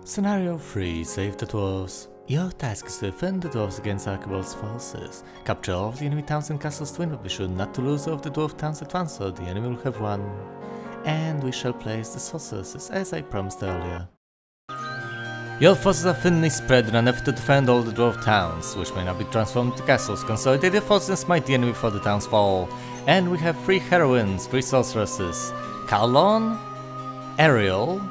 Scenario 3. Save the dwarves. Your task is to defend the dwarves against Archibal's forces. Capture all of the enemy towns and castles to win, but be sure not to lose all of the dwarf towns at once, or the enemy will have won. And we shall place the sorceresses, as I promised earlier. Your forces are thinly spread in an effort to defend all the dwarf towns, which may not be transformed into castles. Consolidate your forces and smite the enemy before the towns fall. And we have 3 heroines, 3 sorceresses: Carlon, Ariel,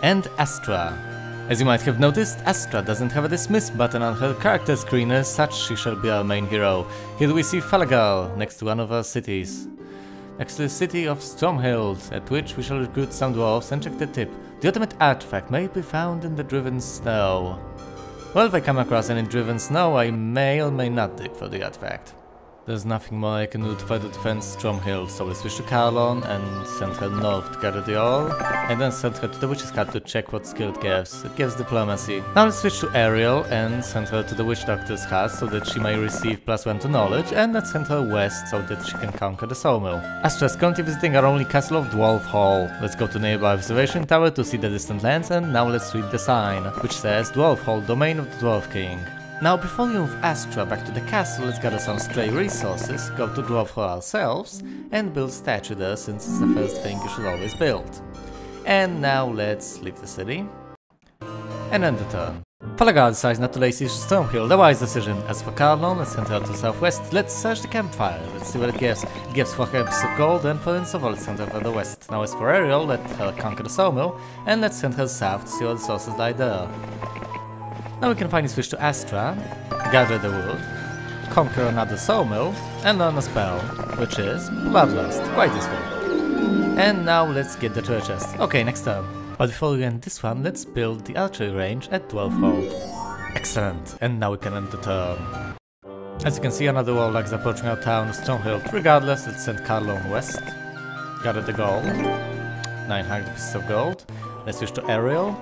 and Astra. As you might have noticed, Astra doesn't have a dismiss button on her character screen, as such she shall be our main hero. Here we see Falagal, next to one of our cities. Next to the city of Stromhild, at which we shall recruit some dwarves and check the tip. The ultimate artifact may be found in the driven snow. Well, if I come across any driven snow, I may or may not dig for the artifact. There's nothing more I can do to fight to defend Stromhild, so let's switch to Carlon and send her north to gather the ore, and then send her to the Witch's Hut to check what skill it gives. It gives diplomacy. Now let's switch to Ariel and send her to the Witch Doctor's hut so that she may receive +1 to knowledge, and let's send her west so that she can conquer the sawmill. Astra is currently visiting our only castle of Dwarf Hall. Let's go to nearby observation tower to see the distant lands, and now let's read the sign, which says Dwarf Hall, domain of the Dwarf King. Now, before we move Astra back to the castle, let's gather some stray resources, go to Dwarf Hall ourselves, and build a statue there, since it's the first thing you should always build. And now let's leave the city, and end the turn. Falagal decides not to lay siege to Stromhild, a wise decision. As for Carlon, let's send her to the southwest. Let's search the campfire, let's see what it gives. It gives 4 herbs of gold and 4 ints of let's send her to the west. Now as for Ariel, let her conquer the sawmill, and let's send her south to see what the sources lie there. Now we can finally switch to Astra, gather the wood, conquer another sawmill, and learn a spell, which is Bloodlust, quite useful. And now let's get the treasure chest. Okay, next turn. But before we end this one, let's build the archery range at Dwarf Hall. Excellent, and now we can end the turn. As you can see, another warlock is approaching our town of Stromhild. Regardless, let's send Carlon west, gather the gold, 900 pieces of gold. Let's switch to Ariel,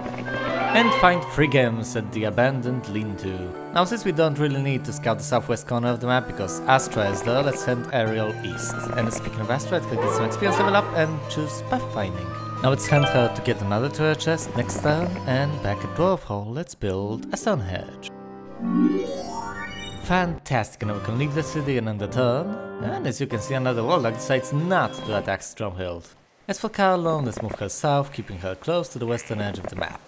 and find 3 gems at the abandoned lean-to. Now, since we don't really need to scout the southwest corner of the map because Astra is there, let's send Ariel east. And speaking of Astra, it can get some experience level up and choose pathfinding. Now let's send her to get another treasure chest next turn, and back at Dwarf Hall, let's build a stone hedge. Fantastic, now we can leave the city and end the turn. And as you can see, another warlock decides not to attack Stromhild. As for Carlon, let's move her south, keeping her close to the western edge of the map.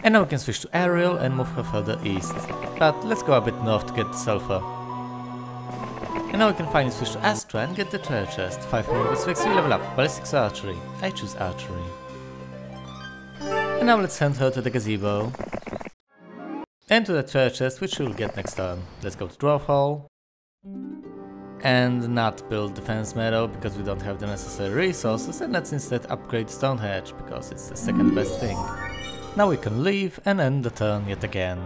And now we can switch to Ariel and move her further east. But let's go a bit north to get the sulfur. And now we can finally switch to Astra and get the treasure chest. 500 with 6, we level up. Ballistics or archery? I choose archery. And now let's send her to the gazebo. And to the treasure chest, which we'll get next turn. Let's go to Dwarf Hall. And not build defense meadow because we don't have the necessary resources, and let's instead upgrade stone hedge because it's the second best thing. Now we can leave and end the turn yet again.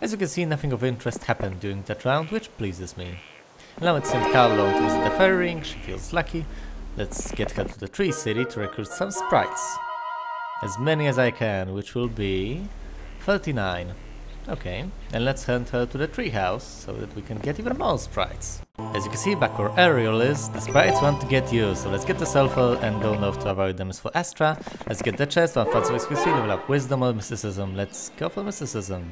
As you can see, nothing of interest happened during that round, which pleases me. Now let's send Carlon to visit the fairy ring, she feels lucky. Let's get her to the tree city to recruit some sprites. As many as I can, which will be 39. Okay, and let's send her to the treehouse so that we can get even more sprites. As you can see, back where Ariel is, the sprites want to get you, so let's get the sulfur and go north to avoid them. As for Astra, let's get the chest, 1 fancy XP, level up wisdom or mysticism. Let's go for mysticism.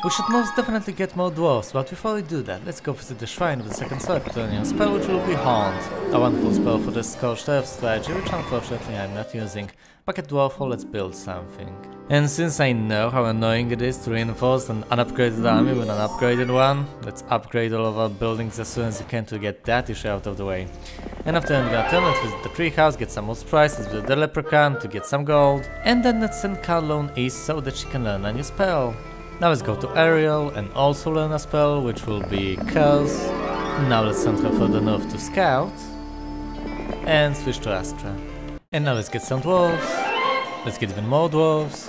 We should most definitely get more dwarves, but before we do that, let's go visit the shrine of the second Circuitonian spell, which will be Haunt, a wonderful spell for the Scorched Earth strategy, which unfortunately I'm not using. Back at Dwarf Hall, let's build something. And since I know how annoying it is to reinforce an unupgraded army with an upgraded one, let's upgrade all of our buildings as soon as you can to get that issue out of the way. And after ending our turn, let's visit the treehouse, get some more sprites, let's visit the leprechaun to get some gold, and then let's send Carlon east so that she can learn a new spell. Now let's go to Ariel and also learn a spell, which will be Curse. Now let's send her further north to scout, and switch to Astra. And now let's get some dwarves, let's get even more dwarves,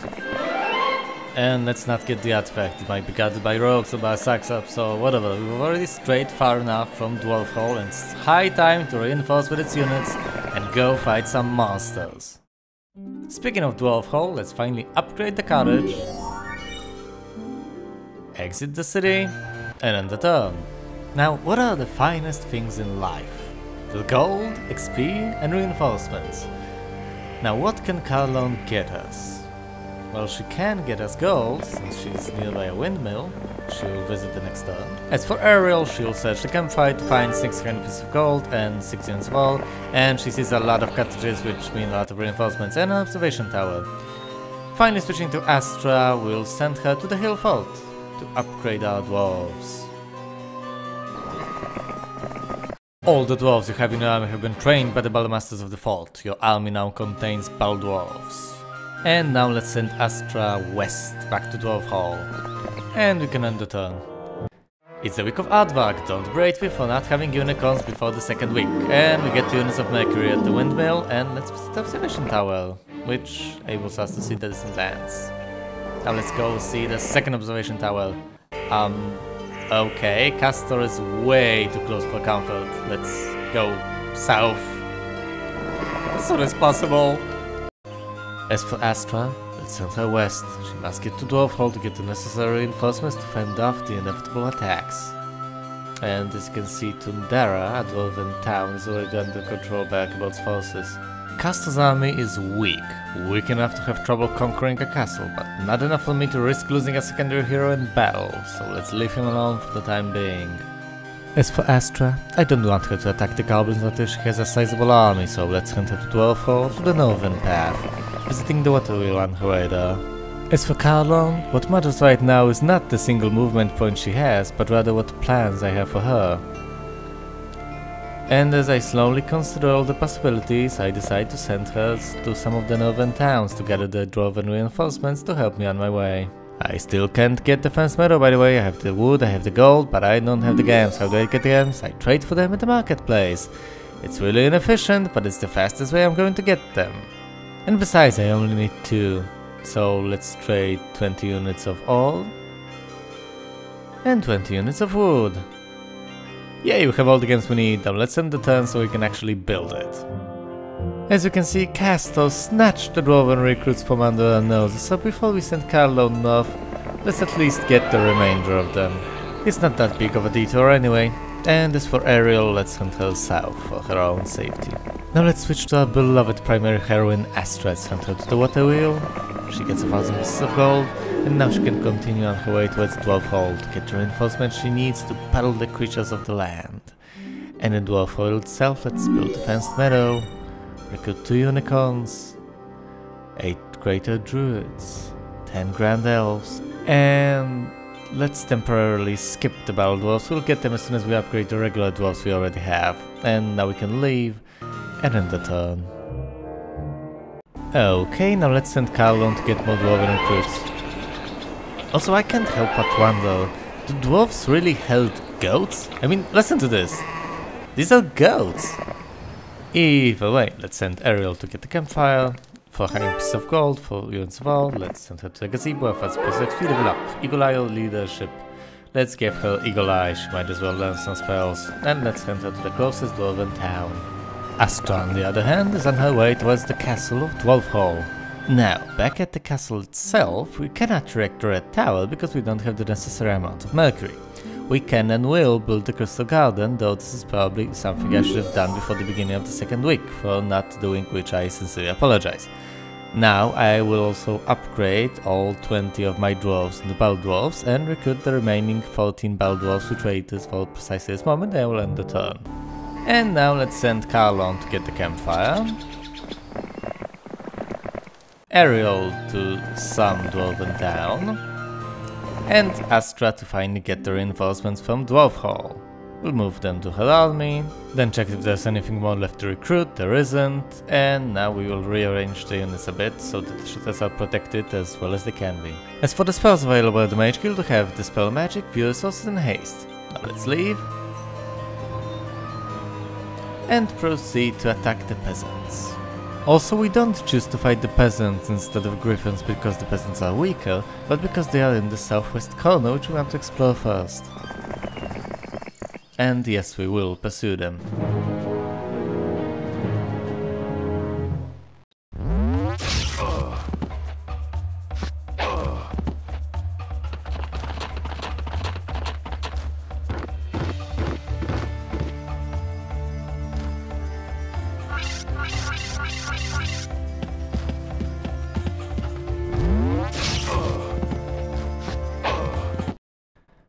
and let's not get the artifact, it might be guarded by rogues or by Saxops or whatever. We've already strayed far enough from Dwarf Hall, and it's high time to reinforce with its units and go fight some monsters. Speaking of Dwarf Hall, let's finally upgrade the cottage, exit the city, and end the turn. Now, what are the finest things in life? The gold, XP, and reinforcements. Now, what can Carlon get us? Well, she can get us gold, since she's nearby a windmill. She'll visit the next turn. As for Ariel, she'll search the campfire to find 6 kind pieces of gold and 6 units of oil, and she sees a lot of cottages, which mean a lot of reinforcements, and an observation tower. Finally, switching to Astra, we'll send her to the hill fort to upgrade our dwarves. All the dwarves you have in your army have been trained by the Ballmasters of the fort. Your army now contains Ball dwarves. And now let's send Astra west, back to Dwarf Hall. And we can end the turn. It's the week of Aardvark, don't berate me for not having unicorns before the second week. And we get 2 units of mercury at the windmill, and let's visit the observation tower, which enables us to see the distant lands. Now let's go see the second observation tower. Okay, Castor is way too close for comfort. Let's go south as soon as possible. As for Astra, let's send her west. She must get to Dwarf Hall to get the necessary reinforcements to fend off the inevitable attacks. And as you can see, Tundera, a dwarven town, is already under control by Archibald's forces. Castor's army is weak enough to have trouble conquering a castle, but not enough for me to risk losing a secondary hero in battle, so let's leave him alone for the time being. As for Astra, I don't want her to attack the goblins until she has a sizable army, so let's send her to Dwarf Hall to the northern path, visiting the water wheel on her way there. As for Carlon, what matters right now is not the single movement point she has, but rather what plans I have for her. And as I slowly consider all the possibilities, I decide to send her to some of the northern towns to gather the dwarven reinforcements to help me on my way. I still can't get the fence meadow, by the way. I have the wood, I have the gold, but I don't have the gems. How do I get the gems? I trade for them at the marketplace. It's really inefficient, but it's the fastest way I'm going to get them. And besides, I only need 2. So let's trade 20 units of oil and 20 units of wood. Yeah, we have all the gems we need. Now let's end the turn so we can actually build it. As you can see, Castor snatched the dwarven recruits from under our noses, so before we send Carlo north, let's at least get the remainder of them. It's not that big of a detour anyway. And as for Ariel, let's send her south for her own safety. Now let's switch to our beloved primary heroine Astra. Send her to the water wheel. She gets 1,000 pieces of gold, and now she can continue on her way towards Dwarf Hall to get the reinforcements she needs to battle the creatures of the land. And in Dwarf Hall itself, let's build a fenced meadow, recruit 2 unicorns, 8 greater druids, 10 grand elves, and let's temporarily skip the battle dwarves. We'll get them as soon as we upgrade the regular dwarves we already have. And now we can leave and end the turn. Okay, now let's send Carlon to get more dwarven recruits. Also, I can't help but wonder, do dwarves really held goats? I mean, listen to this. These are goats. Either way, let's send Ariel to get the campfire. For having a piece of gold, for units of all, let's send her to the gazebo for special XP level up. Eagle Eye leadership. Let's give her Eagle Eye, she might as well learn some spells. And let's send her to the closest dwarven town. Astra, on the other hand, is on her way towards the castle of Dwarf Hall. Now, back at the castle itself, we cannot erect the Red Tower because we don't have the necessary amount of mercury. We can and will build the Crystal Garden, though this is probably something I should have done before the beginning of the second week, for not doing which I sincerely apologize. Now, I will also upgrade all 20 of my dwarves into Ball dwarves and recruit the remaining 14 Ball dwarves to trade this for precisely this moment. I will end the turn. And now let's send Carlon to get the campfire, Ariel to some dwarven town, and Astra to finally get the reinforcements from Dwarf Hall. We'll move them to her army, then check if there's anything more left to recruit. There isn't, and now we will rearrange the units a bit so that the shooters are protected as well as they can be. As for the spells available at the Mage Guild, we have Dispel Magic, View Resources and Haste. Now let's leave and proceed to attack the peasants. Also, we don't choose to fight the peasants instead of griffins because the peasants are weaker, but because they are in the southwest corner, which we want to explore first. And yes, we will pursue them.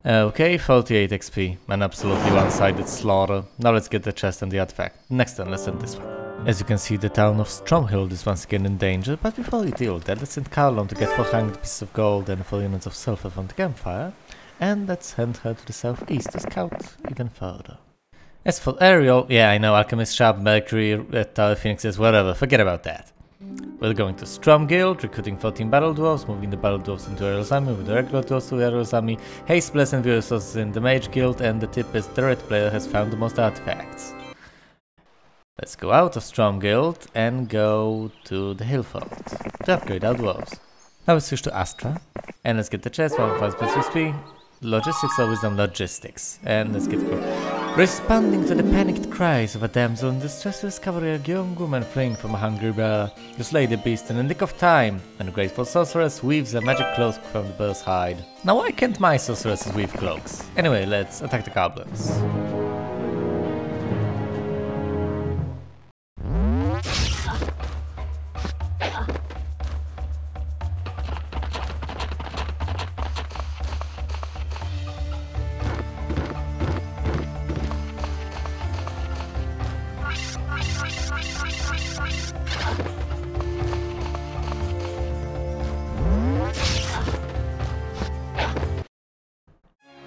Okay, 48 XP. An absolutely one-sided slaughter. Now let's get the chest and the artifact. Next turn, let's send this one. As you can see, the town of Stromhild is once again in danger, but before we deal with that, let's send Carlon to get 400 pieces of gold and 4 units of sulfur from the campfire, and let's send her to the southeast to scout even further. As for Ariel, yeah, I know, Alchemist, Sharp, Mercury, Red Tower, Phoenixes, whatever, forget about that. We're going to Strom Guild, recruiting 14 Battle Dwarves, moving the Battle Dwarves into Ariel's army, with the regular Dwarves to Ariel's army, Haste, Bless and View resources in the Mage Guild, and the tip is the red player has found the most artifacts. Let's go out of Strom Guild and go to the Hillfort to upgrade our dwarves. Now let's switch to Astra, and let's get the chest, 1.5 XP, logistics or wisdom logistics, and let's get going. Responding to the panicked cries of a damsel in distress, to discover a young woman fleeing from a hungry bear. You slay the beast in the nick of time, and a grateful sorceress weaves a magic cloak from the bear's hide. Now why can't my sorceresses weave cloaks? Anyway, let's attack the goblins.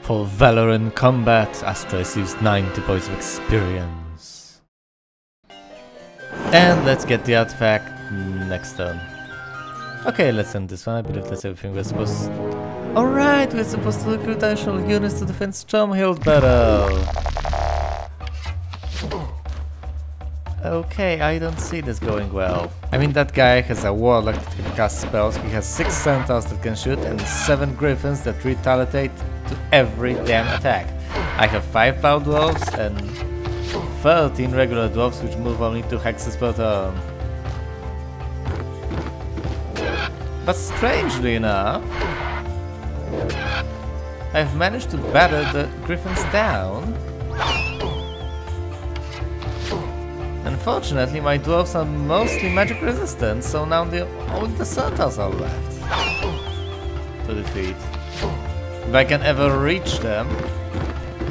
For valor in combat, Astra receives 90 points of experience. And let's get the artifact next turn. Okay, let's end this one. I believe that's everything we're supposed to... Alright, we're supposed to recruit additional units to defend Stromhild better. Okay, I don't see this going well. I mean, that guy has a warlock that can cast spells, he has 6 centaurs that can shoot, and 7 griffins that retaliate to every damn attack. I have 5 power dwarves and 13 regular dwarves which move only 2 hexes per turn. But strangely enough, I've managed to batter the griffins down. Unfortunately, my dwarves are mostly magic resistant, so now only the centaurs are left to defeat. If I can ever reach them.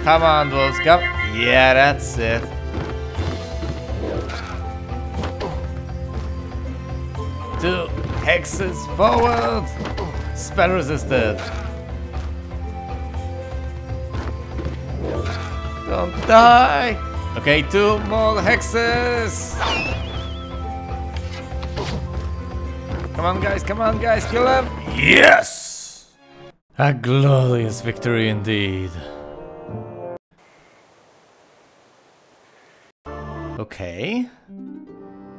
Come on, dwarves, come. Yeah, that's it. Two hexes forward. Spell resisted. Don't die. Okay, 2 more hexes! Come on guys, kill them! Yes! A glorious victory indeed. Okay.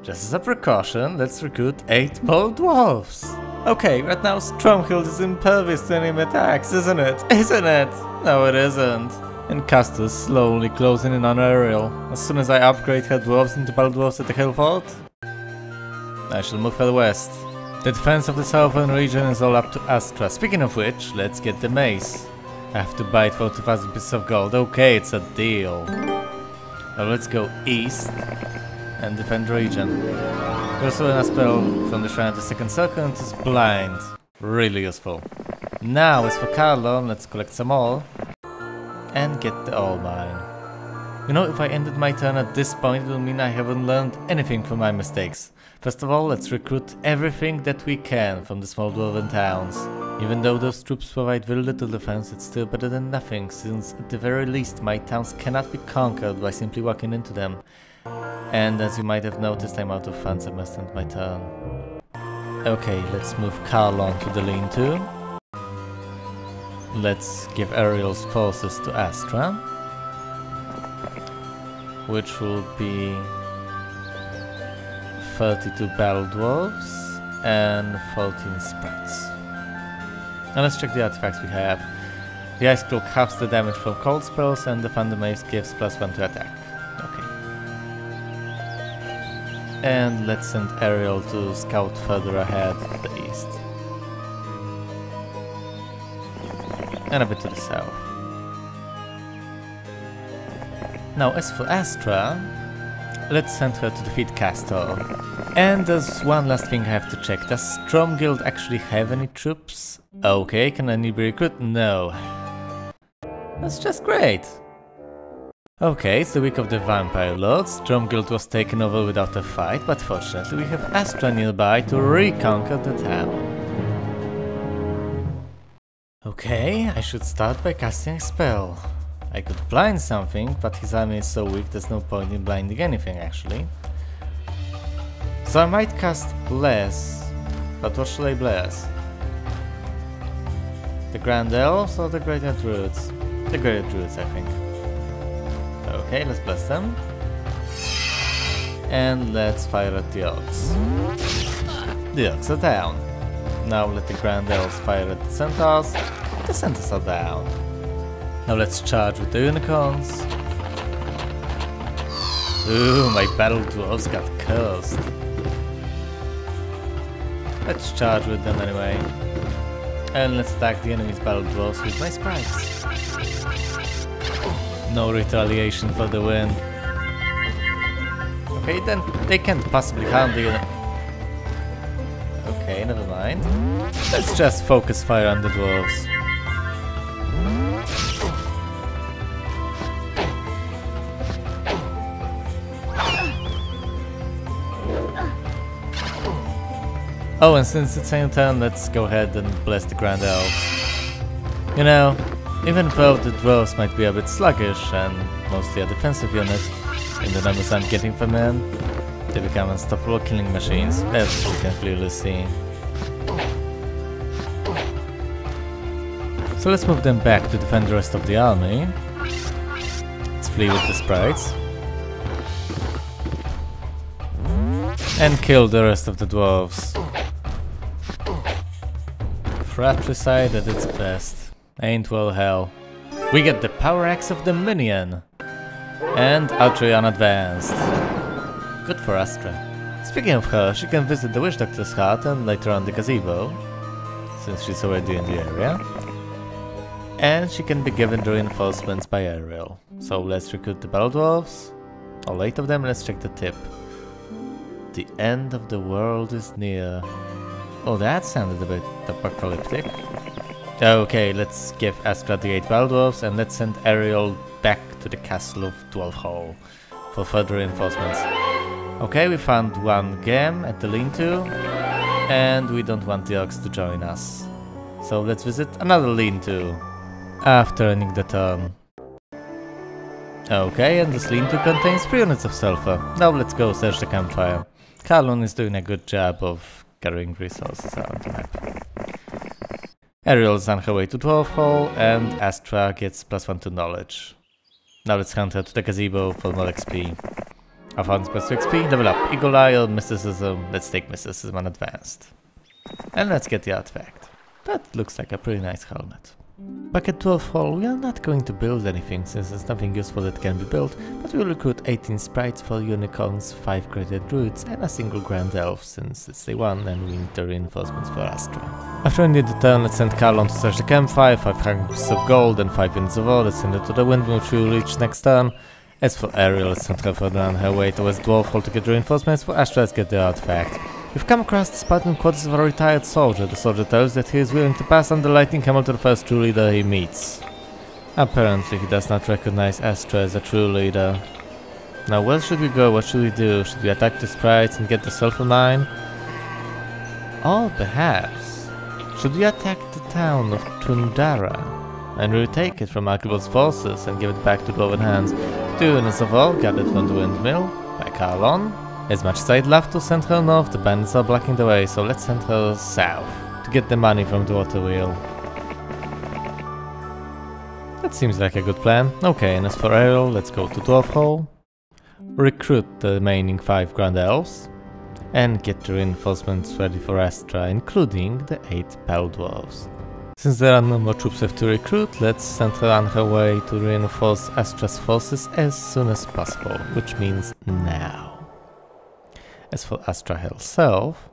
Just as a precaution, let's recruit 8 more dwarves. Okay, right now Stromhild is impervious to enemy attacks, isn't it? Isn't it? No, it isn't. And casters slowly closing in on Ariel. As soon as I upgrade her dwarves into battle dwarves at the Hillfort, I shall move her west. The defense of the southern region is all up to Astra. Speaking of which, let's get the mace. I have to buy it for 2,000 pieces of gold. Okay, it's a deal. Now let's go east and defend the region. We also learn a spell from the shrine of the second circle and it's blind. Really useful. Now, as for Carlon, let's collect some ore and get the ore mine. You know, if I ended my turn at this point, it will mean I haven't learned anything from my mistakes. First of all, let's recruit everything that we can from the small dwarven towns. Even though those troops provide very little defense, it's still better than nothing, since at the very least my towns cannot be conquered by simply walking into them. And as you might have noticed, I'm out of funds, I must end my turn. Okay, let's move Carlon to the lean-to. Let's give Ariel's forces to Astra, which will be 32 battle dwarves and 14 sprites. Now let's check the artifacts we have. The Ice Cloak halves the damage from cold spells and the Thunder Mace gives +1 to attack. Okay. And let's send Ariel to scout further ahead to the east. And a bit to the south. Now, as for Astra, let's send her to defeat Castor. And there's one last thing I have to check. Does Strom Guild actually have any troops? Okay, can any be recruited? No. That's just great. Okay, it's the week of the Vampire Lords. Drumguild was taken over without a fight, but fortunately we have Astra nearby to reconquer the town. Okay, I should start by casting a spell. I could blind something, but his army is so weak there's no point in blinding anything actually. So I might cast Bless, but what should I bless? The Grand Elves or the Greater Druids? The Greater Druids, I think. Okay, let's bless them. And let's fire at the Orcs. The Orcs are down. Now let the Grand Elves fire at the Centaurs. The Centaurs are down. Now let's charge with the Unicorns. Ooh, my Battle Dwarves got cursed. Let's charge with them anyway. And let's attack the enemy's Battle Dwarves with my sprites. No retaliation for the win. Okay, then they can't possibly harm the... Okay, never mind. Let's just focus fire on the dwarves. Oh, and since it's a new turn, let's go ahead and bless the Grand Elves. You know, even though the dwarves might be a bit sluggish and mostly a defensive unit, in the numbers I'm getting from them, they become unstoppable killing machines, as you can clearly see. So let's move them back to defend the rest of the army. Let's flee with the sprites. And kill the rest of the dwarves. Fratricide at its best. Ain't well hell. We get the Power Axe of the Minion! And Altreon Advanced. Good for Astra. Speaking of her, she can visit the Witch Doctor's hut and later on the gazebo, since she's already in the area. And she can be given the reinforcements by Ariel. So let's recruit the Battle Dwarves. All 8 of them, let's check the tip. The end of the world is near. Oh, that sounded a bit apocalyptic. Okay, let's give Astra the 8 Battle Dwarves and let's send Ariel back to the castle of Dwarf Hall for further reinforcements. Okay, we found one gem at the lean-to and we don't want the orcs to join us. So let's visit another lean-to after ending the turn. Okay, and this lean-to contains 3 units of sulfur. Now let's go search the campfire. Carlon is doing a good job of gathering resources around the map. Ariel is on her way to Dwarf Hall, and Astra gets +1 to knowledge. Now let's hunt her to the gazebo for more XP. I found +2 XP, level up Eagle Eye or Mysticism. Let's take Mysticism on advanced. And let's get the artifact. That looks like a pretty nice helmet. Back at Dwarf Hall, we are not going to build anything since there's nothing useful that can be built, but we'll recruit 18 sprites for unicorns, 5 greater druids and a single grand elf since it's day 1 and we need the reinforcements for Astra. After ending the turn, let's send Carlon to search the campfire, 5 hunks of gold and 5 units of ore. Let's send her to the windmill, which will reach next turn. As for Ariel, let's send her further on her way towards Dwarf Hall to get reinforcements. For Astra, let's get the artifact. We've come across the Spartan quarters of a retired soldier. The soldier tells that he is willing to pass on the lightning camel to the first true leader he meets. Apparently he does not recognize Astra as a true leader. Now where should we go? What should we do? Should we attack the sprites and get the sulfur mine? Or perhaps, should we attack the town of Tundara and retake it from Archibal's forces and give it back to Dwarven hands? 2 units of ore gathered from the windmill by Carlon. As much as I'd love to send her north, the bandits are blocking the way, so let's send her south to get the money from the water wheel. That seems like a good plan. Okay, and as for Ariel, let's go to Dwarf Hall, recruit the remaining 5 Grand Elves, and get the reinforcements ready for Astra, including the 8 Battle Dwarves. Since there are no more troops left to recruit, let's send her on her way to reinforce Astra's forces as soon as possible, which means now. As for Astra herself,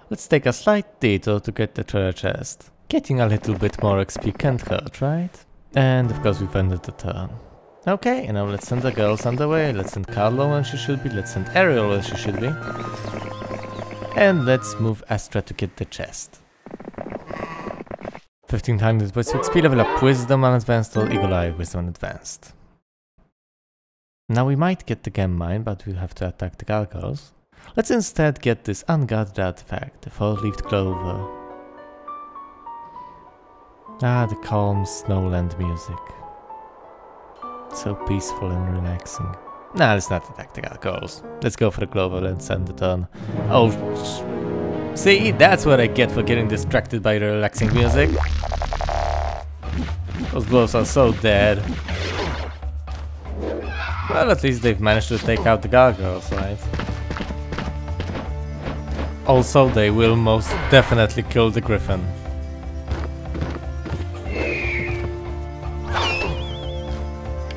let's take a slight detour to get the treasure chest. Getting a little bit more XP can't hurt, right? And of course we've ended the turn. Okay, and now let's send the girls on the way. Let's send Carlo where she should be, let's send Ariel where she should be. And let's move Astra to get the chest. 1500 points of XP, level up Wisdom Unadvanced or Eagle Eye Wisdom Unadvanced. Now we might get the Gem Mine, but we'll have to attack the gargoyles. Let's instead get this unguarded artifact, the four-leaved clover. Ah, the calm snowland music. So peaceful and relaxing. Nah, let's not attack the gargoyles. Let's go for the clover and send it on. Oh, see, that's what I get for getting distracted by the relaxing music. Those dwarves are so dead. Well, at least they've managed to take out the gargoyles, right? Also, they will most definitely kill the griffin.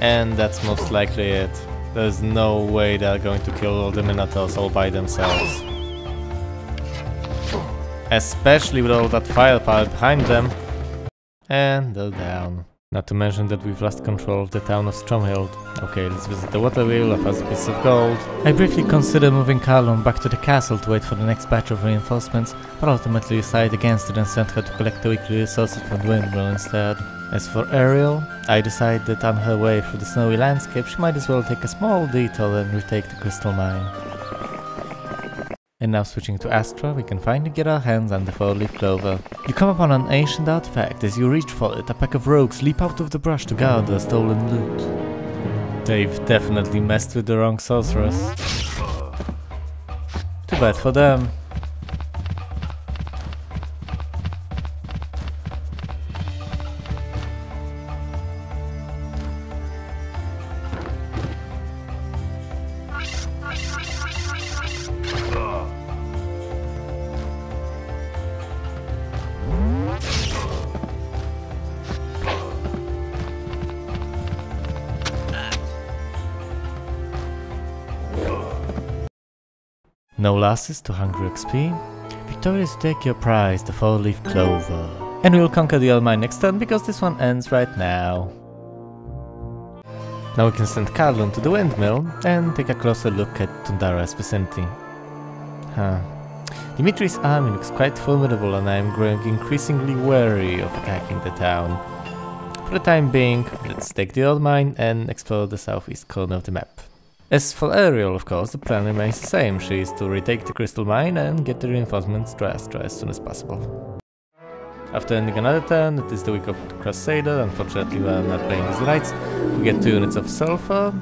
And that's most likely it. There's no way they're going to kill all the minotaurs all by themselves. Especially with all that firepower behind them. And they're down. Not to mention that we've lost control of the town of Stromhild. Okay, let's visit the water wheel, a fast piece of gold. I briefly considered moving Carlon back to the castle to wait for the next batch of reinforcements, but ultimately decided against it and sent her to collect the weekly resources from the windmill instead. As for Ariel, I decided that on her way through the snowy landscape she might as well take a small detour and retake the crystal mine. And now switching to Astra, we can finally get our hands on the four-leaf clover. You come upon an ancient artifact. As you reach for it, a pack of rogues leap out of the brush to guard their stolen loot. They've definitely messed with the wrong sorceress. Too bad for them. No losses to Hungry XP. Victorious, take your prize, the four-leaf clover. And we'll conquer the old mine next turn because this one ends right now. Now we can send Carlon to the windmill and take a closer look at Tundara's vicinity. Dimitri's army looks quite formidable and I am growing increasingly wary of attacking the town. For the time being, let's take the old mine and explore the southeast corner of the map. As for Ariel, of course, the plan remains the same. She is to retake the crystal mine and get the reinforcements to Astra as soon as possible. After ending another turn, it is the week of the Crusader. Unfortunately, we are not playing as knights. We get 2 units of sulfur.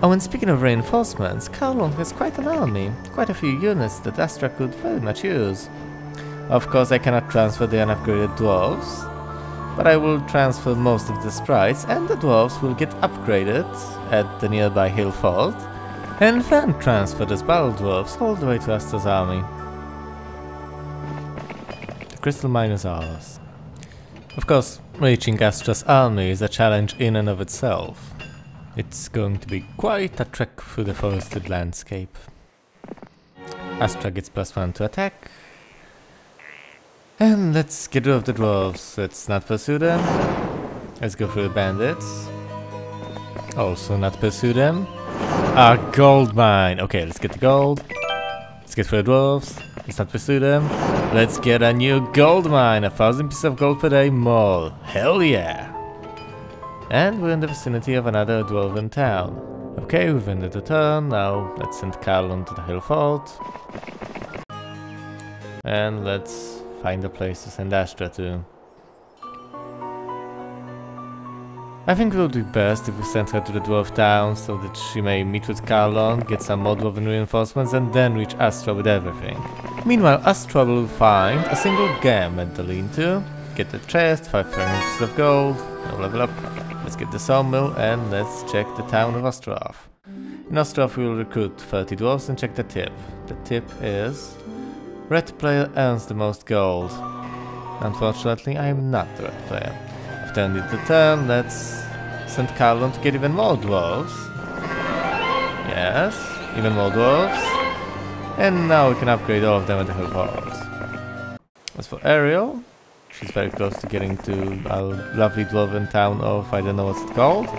Oh, and speaking of reinforcements, Carlon has quite an army. Quite a few units that Astra could very much use. Of course, I cannot transfer the unupgraded dwarves, but I will transfer most of the sprites, and the dwarves will get upgraded at the nearby hill fort, and then transferred as battle dwarves all the way to Astra's army. The crystal mine is ours. Of course, reaching Astra's army is a challenge in and of itself. It's going to be quite a trek through the forested landscape. Astra gets +1 to attack. And let's get rid of the dwarves. Let's not pursue them. Let's go for the bandits. Also not pursue them. A gold mine. Okay, let's get the gold. Let's get for the dwarves. Let's not pursue them. Let's get a new gold mine. 1,000 pieces of gold per day more. Hell yeah. And we're in the vicinity of another dwarven town. Okay, we've ended the turn. Now let's send Carlon to the hill fort. And let's find a place to send Astra to. I think it would be best if we sent her to the dwarf town so that she may meet with Carlon, get some more dwarven reinforcements and then reach Astra with everything. Meanwhile, Astra will find a single gem at the lean-to, get the chest, 5 pieces of gold, no level up. Let's get the sawmill and let's check the town of Ostrov. In Ostrov we will recruit 30 dwarves and check the tip. The tip is: red player earns the most gold. Unfortunately, I am not the red player. After ending the turn, let's send Carlon to get even more dwarves. Yes, even more dwarves. And now we can upgrade all of them at the hill fort. As for Ariel, she's very close to getting to our lovely dwarven town of I don't know what's it called.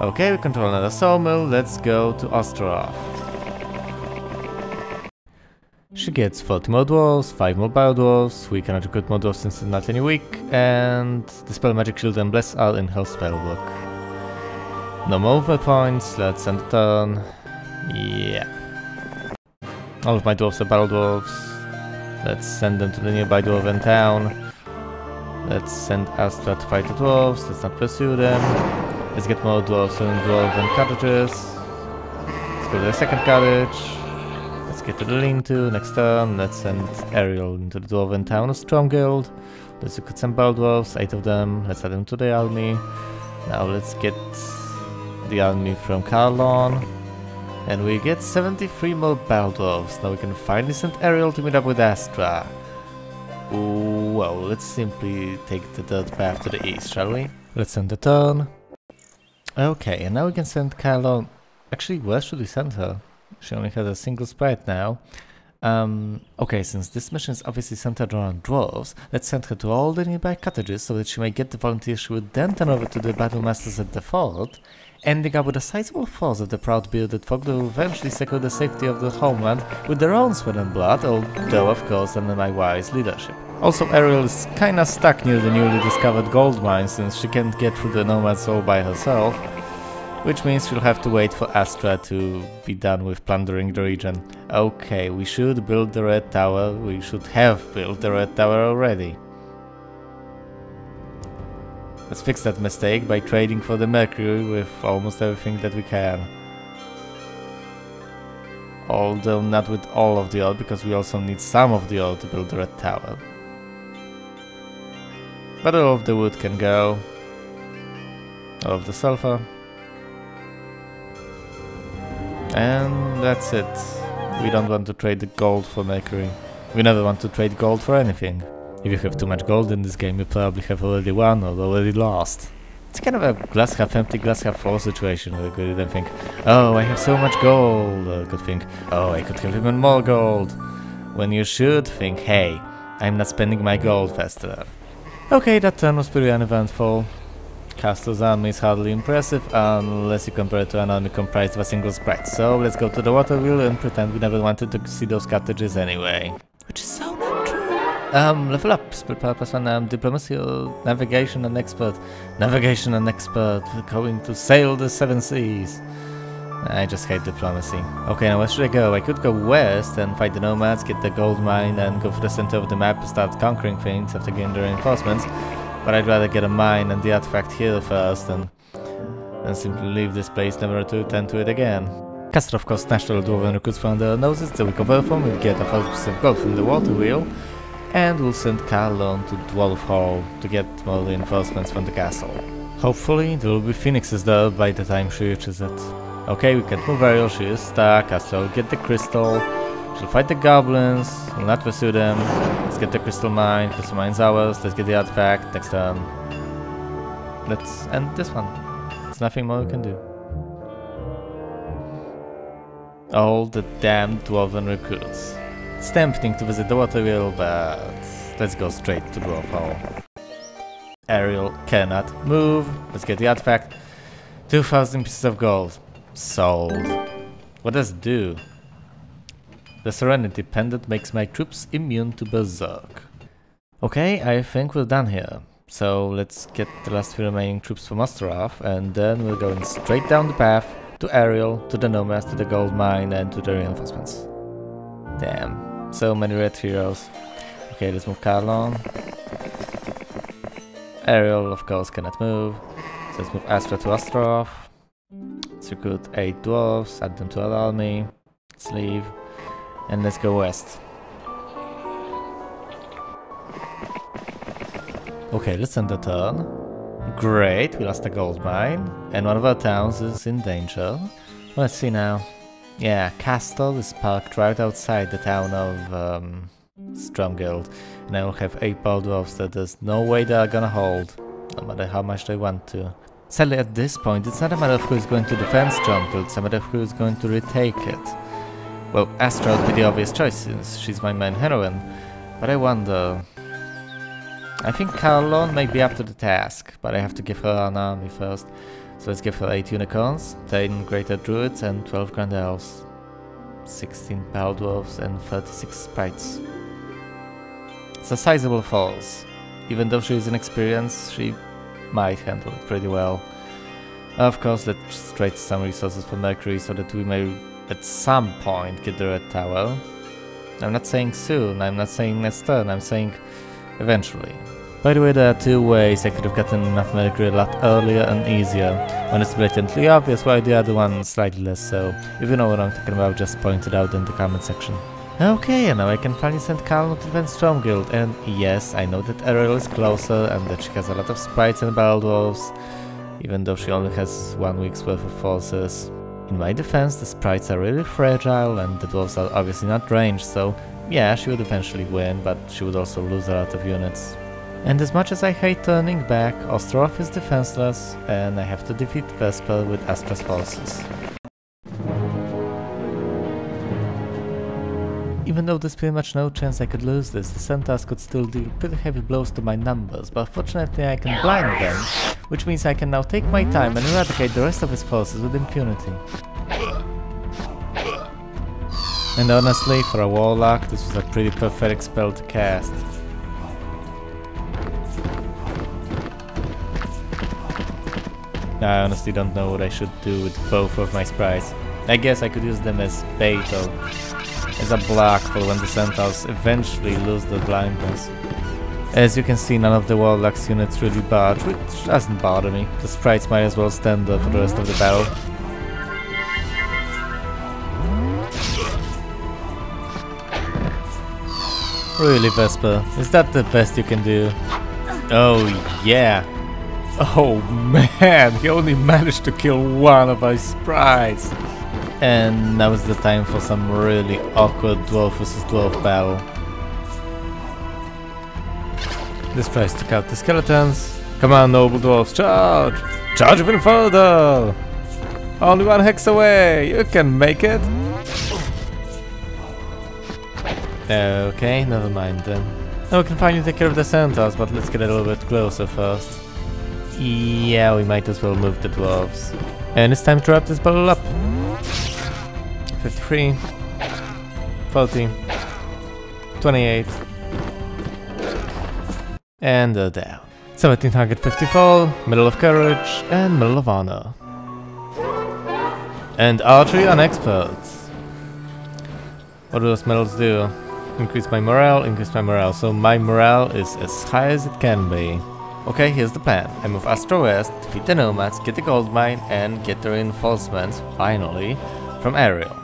Okay, we control another sawmill. Let's go to Ostrov. She gets 40 more dwarves, 5 more bio dwarves, we cannot recruit more dwarves since it's not any weak, and Dispel Magic Shield and Bless are in her spellbook. No more over points, let's end the turn. Yeah. All of my dwarves are battle dwarves. Let's send them to the nearby dwarven town. Let's send Astra to fight the dwarves, let's not pursue them. Let's get more dwarves and dwarven cottages. Let's go to the second cottage. Let's get to the lean-to next turn. Let's send Ariel into the dwarven town of Stromguild. Let's recruit some battle dwarves, 8 of them. Let's add them to the army. Now let's get the army from Carlon. And we get 73 more battle dwarves. Now we can finally send Ariel to meet up with Astra. Ooh, well, let's simply take the dirt path to the east, shall we? Let's end the turn. Okay, and now we can send Carlon. Actually, where should we send her? She only has a single sprite now. Okay, since this mission is obviously centered around dwarves, let's send her to all the nearby cottages so that she may get the volunteers she would then turn over to the battle masters at the fort, ending up with a sizable force of the proud bearded folk that will eventually secure the safety of the homeland with their own sweat and blood, although of course under my wise leadership. Also, Ariel is kinda stuck near the newly discovered gold mine since she can't get through the nomads all by herself, which means she'll have to wait for Astra to be done with plundering the region. Okay, we should build the Red Tower. We should have built the Red Tower already. Let's fix that mistake by trading for the Mercury with almost everything that we can. Although not with all of the ore, because we also need some of the ore to build the Red Tower. But all of the wood can go. All of the sulfur. And that's it. We don't want to trade the gold for Mercury. We never want to trade gold for anything. If you have too much gold in this game, you probably have already won or already lost. It's kind of a glass half empty, glass half full situation where you could then think, oh, I have so much gold, or you could think, oh, I could have even more gold. When you should think, hey, I'm not spending my gold fast enough. Okay, that turn was pretty uneventful. Castor's army is hardly impressive unless you compare it to an army comprised of a single sprite. So let's go to the water wheel and pretend we never wanted to see those cottages anyway. Which is so not true. Level up, spell power +1, diplomacy or navigation and expert. Navigation and expert, going to sail the 7 seas. I just hate diplomacy. Okay, now where should I go? I could go west and fight the nomads, get the gold mine and go for the center of the map and start conquering things after getting the reinforcements. But I'd rather get a mine and the artifact here first than simply leave this place never to attend to it again. Castor of course snatched all dwarven recruits from their noses, the week of Earthform will get a 4% of gold from the water wheel, and we'll send Carlon to Dwarf Hall to get more reinforcements from the castle. Hopefully there will be phoenixes there by the time she reaches it. Okay, we can't move Ariel, she is stuck, Astra will get the crystal. She'll fight the goblins, we'll not pursue them. Let's get the crystal mine's ours, let's get the artifact, next turn. Let's end this one. There's nothing more we can do. All the damned dwarven recruits. It's tempting to visit the water wheel, but let's go straight to Dwarf Hall. Ariel cannot move, let's get the artifact. 2,000 pieces of gold. Sold. What does it do? The Serenity Pendant makes my troops immune to Berserk. Okay, I think we're done here. So let's get the last 3 remaining troops from Osteroth, and then we're going straight down the path to Ariel, to the nomads, to the gold mine, and to the reinforcements. Damn, so many red heroes. Okay, let's move Carlon. Ariel, of course, cannot move. So let's move Astra to Osteroth. Let's recruit 8 dwarves, add them to our army. Let's leave. And let's go west. Okay, let's end the turn. Great, we lost a gold mine. And one of our towns is in danger. Let's see now. Yeah, Castle is parked right outside the town of Stromguild. And I will have 8 bald dwarves that there's no way they are gonna hold. No matter how much they want to. Sadly, at this point, it's not a matter of who is going to defend Stromguild, it's a matter of who is going to retake it. Well, Astra would be the obvious choice since she's my main heroine, but I wonder... I think Carlon may be up to the task, but I have to give her an army first. So let's give her 8 unicorns, 10 greater druids and 12 grand elves. 16 battle dwarves and 36 sprites. It's a sizable force. Even though she is inexperienced, she might handle it pretty well. Of course, let's trade some resources for Mercury so that we may at some point get the Red Tower. I'm not saying soon, I'm not saying next turn, I'm saying eventually. By the way, there are two ways I could have gotten enough Mercury a lot earlier and easier. One is blatantly obvious, while the other one slightly less so. If you know what I'm talking about, just point it out in the comment section. Okay, and now I can finally send Carl to defend Stormguild, and yes, I know that Ariel is closer and that she has a lot of sprites and battle dwarves, even though she only has 1 week's worth of forces. In my defense, the sprites are really fragile and the dwarves are obviously not ranged, so yeah, she would eventually win, but she would also lose a lot of units. And as much as I hate turning back, Ostrov is defenseless, and I have to defeat Vesper with Astra's forces. Even though there's pretty much no chance I could lose this, the centaurs could still deal pretty heavy blows to my numbers, but fortunately I can blind them, which means I can now take my time and eradicate the rest of his forces with impunity. And honestly, for a warlock, this was a pretty pathetic spell to cast. I honestly don't know what I should do with both of my sprites. I guess I could use them as bait or as a block for when the centaurs eventually lose their blindness. As you can see, none of the warlock's units really budge, which doesn't bother me. The sprites might as well stand there for the rest of the battle. Really, Vesper, is that the best you can do? Oh yeah! Oh man, he only managed to kill one of my sprites! And now is the time for some really awkward dwarf vs dwarf battle. This price took out the skeletons. Come on, noble dwarves, charge! Charge even further! Only 1 hex away! You can make it! Okay, never mind then. Now we can finally take care of the centaurs, but let's get a little bit closer first. Yeah, we might as well move the dwarves. And it's time to wrap this battle up. 53, 40, 28, and they're down. 1754, Medal of Courage, and Medal of Honor. And Archery on Experts. What do those medals do? Increase my morale, so my morale is as high as it can be. Okay, here's the plan. I move Astra West, defeat the Nomads, get the gold mine, and get the reinforcements, finally, from Ariel.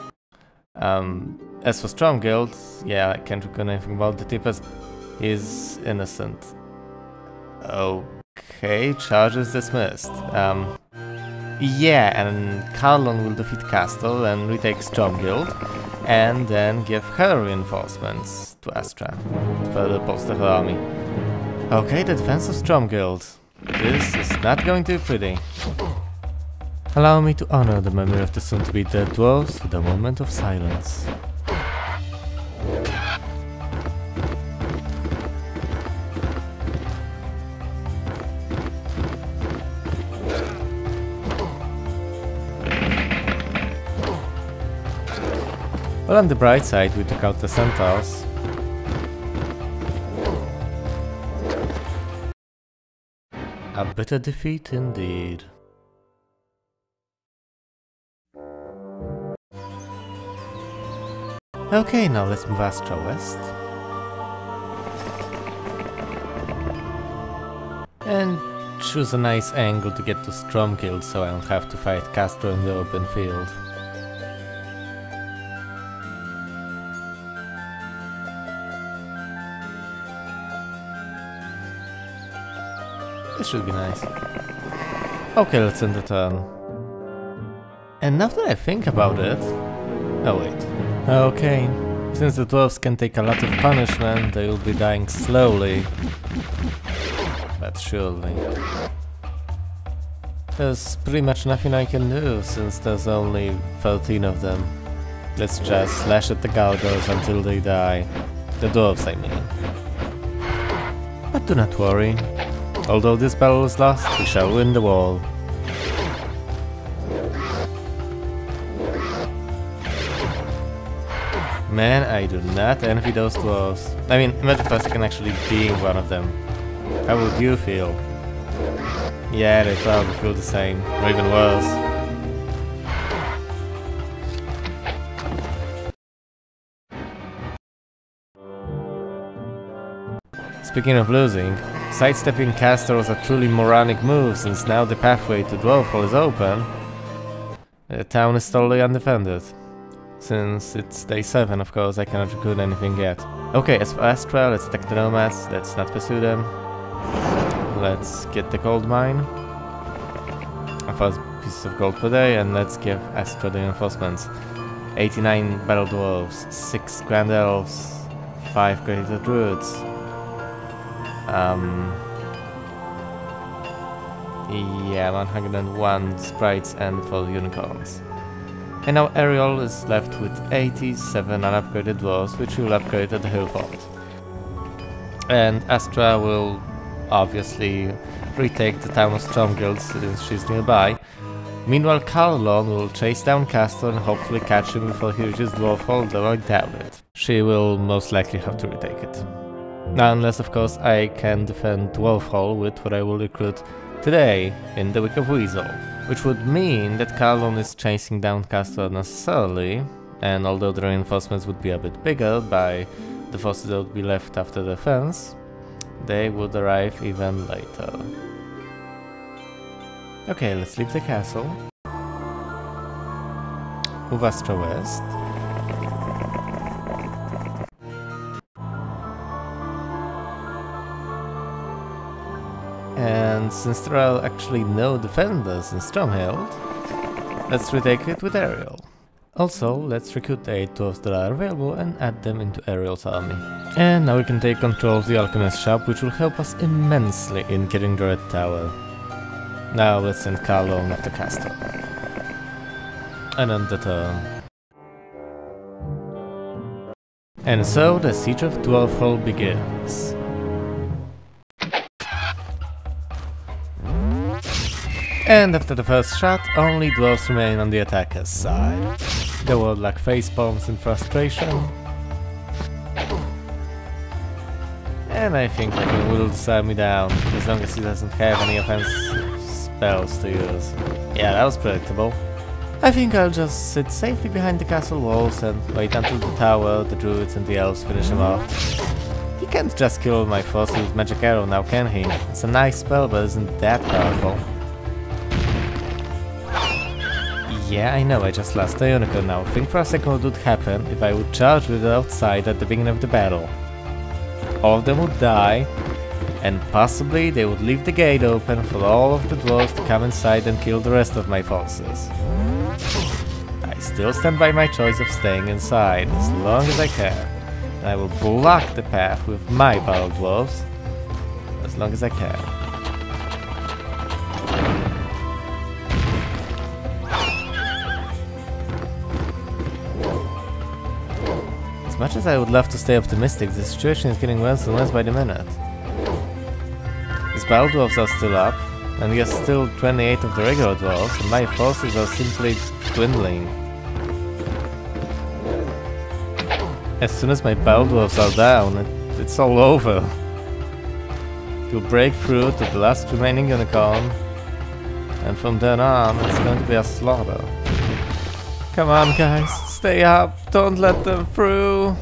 As for Stormguild, yeah, I can't recall anything about the Tippers. He's innocent. Okay, charges dismissed. Yeah, and Carlon will defeat Castle and retake Stormguild, and then give her reinforcements to Astra to further bolster her army. Okay, the defense of Stormguild. This is not going to be pretty. Allow me to honor the memory of the soon-to-be dead dwarves with a moment of silence. Well, on the bright side, we took out the centaurs. A bitter defeat indeed. Okay, now let's move Astra West. And choose a nice angle to get to Stormguild so I don't have to fight Castro in the open field. This should be nice. Okay, let's end the turn. And now that I think about it... Oh wait. Okay, since the dwarves can take a lot of punishment, they will be dying slowly. But surely. There's pretty much nothing I can do, since there's only 13 of them. Let's just slash at the gargoyles until they die. The dwarves, I mean. But do not worry. Although this battle is lost, we shall win the wall. Man, I do not envy those dwarves. I mean, imagine for a second actually being one of them. How would you feel? Yeah, they probably feel the same, or even worse. Speaking of losing, sidestepping caster was a truly moronic move, since now the pathway to Dwarf Hall is open. The town is totally undefended. Since it's day 7, of course, I cannot recruit anything yet. Okay, as for Astra, let's attack the nomads, let's not pursue them. Let's get the gold mine. A first piece of gold per day, and let's give Astra the reinforcements. 89 battle dwarves, 6 grand elves, 5 greater druids. Yeah, 101 sprites and 4 unicorns. And now Ariel is left with 87 unupgraded dwarves, which will upgrade at the hill fort. And Astra will obviously retake the town of Stromguild since she's nearby. Meanwhile, Carlon will chase down Castor and hopefully catch him before he reaches Dwarf Hall, though I doubt it. She will most likely have to retake it. Now, unless of course I can defend Dwarf Hall with what I will recruit today in the Week of Weasel. Which would mean that Carlon is chasing down Castor unnecessarily, and although the reinforcements would be a bit bigger by the forces that would be left after the fence, they would arrive even later. Okay, let's leave the castle. Move Astra west. And since there are actually no defenders in Stromhild, let's retake it with Ariel. Also, let's recruit the 8 dwarves that are available and add them into Ariel's army. And now we can take control of the Alchemist shop, which will help us immensely in getting the Red Tower. Now let's send Carlon after Castor. And end the turn. And so the Siege of Dwarf Hall begins. And after the first shot, only dwarves remain on the attacker's side. The warlock facepalms in frustration. And I think he will decide me down, as long as he doesn't have any offensive spells to use. Yeah, that was predictable. I think I'll just sit safely behind the castle walls and wait until the tower, the druids and the elves finish him off. He can't just kill my forces with magic arrow now, can he? It's a nice spell, but isn't that powerful. Yeah, I know, I just lost a unicorn now. Think for a second what would happen if I would charge with it outside at the beginning of the battle. All of them would die, and possibly they would leave the gate open for all of the dwarves to come inside and kill the rest of my forces. I still stand by my choice of staying inside, as long as I can. And I will block the path with my battle dwarves, as long as I can. As much as I would love to stay optimistic, the situation is getting worse and worse by the minute. His battle dwarves are still up, and he has still 28 of the regular dwarves, and my forces are simply dwindling. As soon as my battle dwarves are down, it's all over. He'll break through to the last remaining unicorn, and from then on, it's going to be a slaughter. Come on guys, stay up, don't let them through!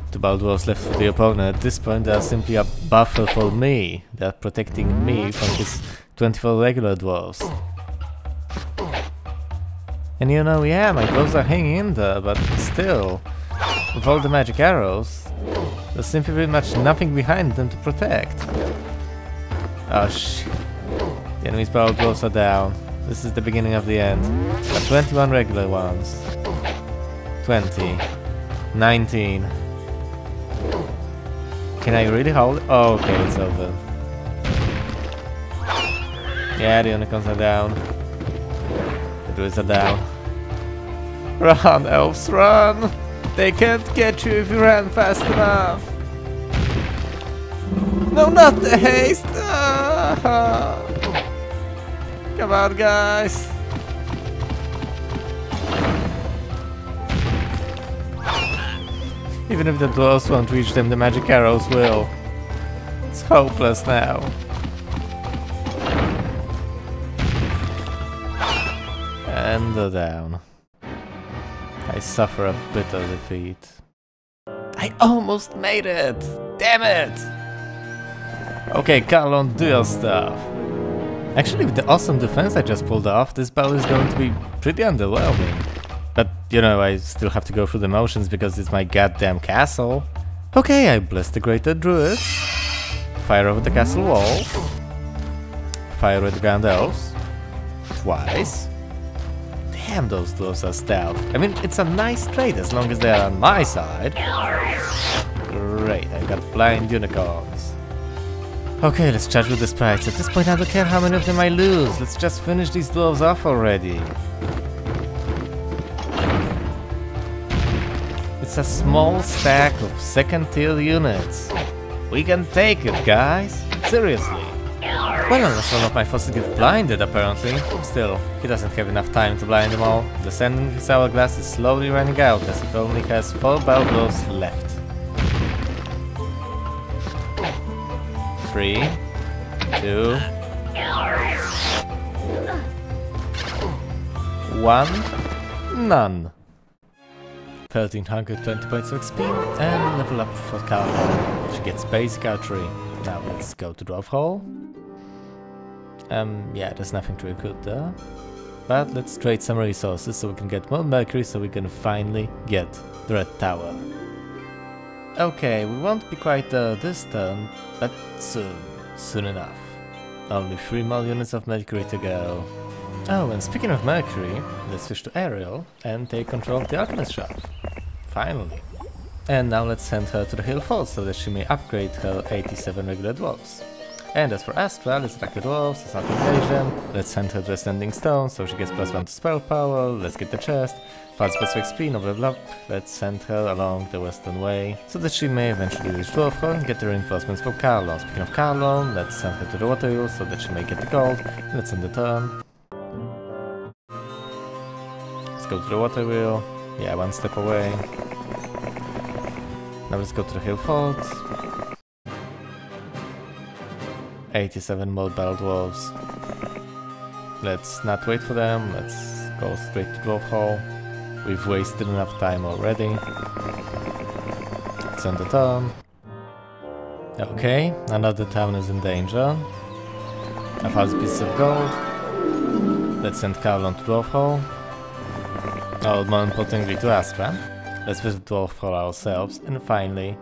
The battle dwarves left for the opponent. At this point they are simply a buffer for me. They are protecting me from his 24 regular dwarves. And you know, yeah, my dwarves are hanging in there, but still, with all the magic arrows, there's simply pretty much nothing behind them to protect. Oh shit. The enemy's battle dwarves are down. This is the beginning of the end. But 21 regular ones. 20. 19. Can I really hold it? Oh, okay, it's over. Yeah, the unicorns are down. The druids are down. Run, elves, run! They can't get you if you ran fast enough! No, not the haste! Ah! Come on, guys! Even if the dwarves won't reach them, the magic arrows will. It's hopeless now. And they're down. I suffer a bitter defeat. I almost made it! Damn it! Okay, Carlon, do your stuff. Actually, with the awesome defense I just pulled off, this battle is going to be pretty underwhelming. But, you know, I still have to go through the motions because it's my goddamn castle. Okay, I bless the greater druids. Fire over the castle walls. Fire with the ground elves. Twice. Damn, those dwarves are stout. I mean, it's a nice trade as long as they are on my side. Great, I've got blind unicorns. Okay, let's charge with the sprites. At this point, I don't care how many of them I lose. Let's just finish these dwarves off already. It's a small stack of second-tier units. We can take it, guys. Seriously. Well, unless all of my forces get blinded, apparently. Still, he doesn't have enough time to blind them all. The sand in his hourglass is slowly running out, as he only has 4 battle dwarves left. 3, 2, 1, none. 1320 points of XP and level up for Carla. She gets basic archery. Now let's go to Dwarf Hall. Yeah, there's nothing to recruit there. But let's trade some resources so we can get more Mercury so we can finally get the Red Tower. Okay, we won't be quite there this turn, but soon enough. Only 3 more units of Mercury to go. Oh, and speaking of Mercury, let's switch to Ariel and take control of the Alchemist shop. Finally. And now let's send her to the Hill Falls so that she may upgrade her 87 regular dwarves. And as for Astra, let's attack the dwarves, it's not invasion. Let's send her to a Standing Stone so she gets +1 to spell power. Let's get the chest. Fast specific XP, no level up. Let's send her along the western way so that she may eventually reach Dwarf Hall and get the reinforcements for Carlon. Speaking of Carlon, let's send her to the water wheel so that she may get the gold. Let's end the turn. Let's go to the water wheel. Yeah, 1 step away. Now let's go to the Hill Fort. 87 more battle dwarves. Let's not wait for them, let's go straight to Dwarf Hall. We've wasted enough time already. Let's end the turn. Okay, another town is in danger. 1,000 pieces of gold. Let's send Carlon to Dwarf Hall. Or more importantly to Astra. Let's visit Dwarf Hall ourselves, and finally,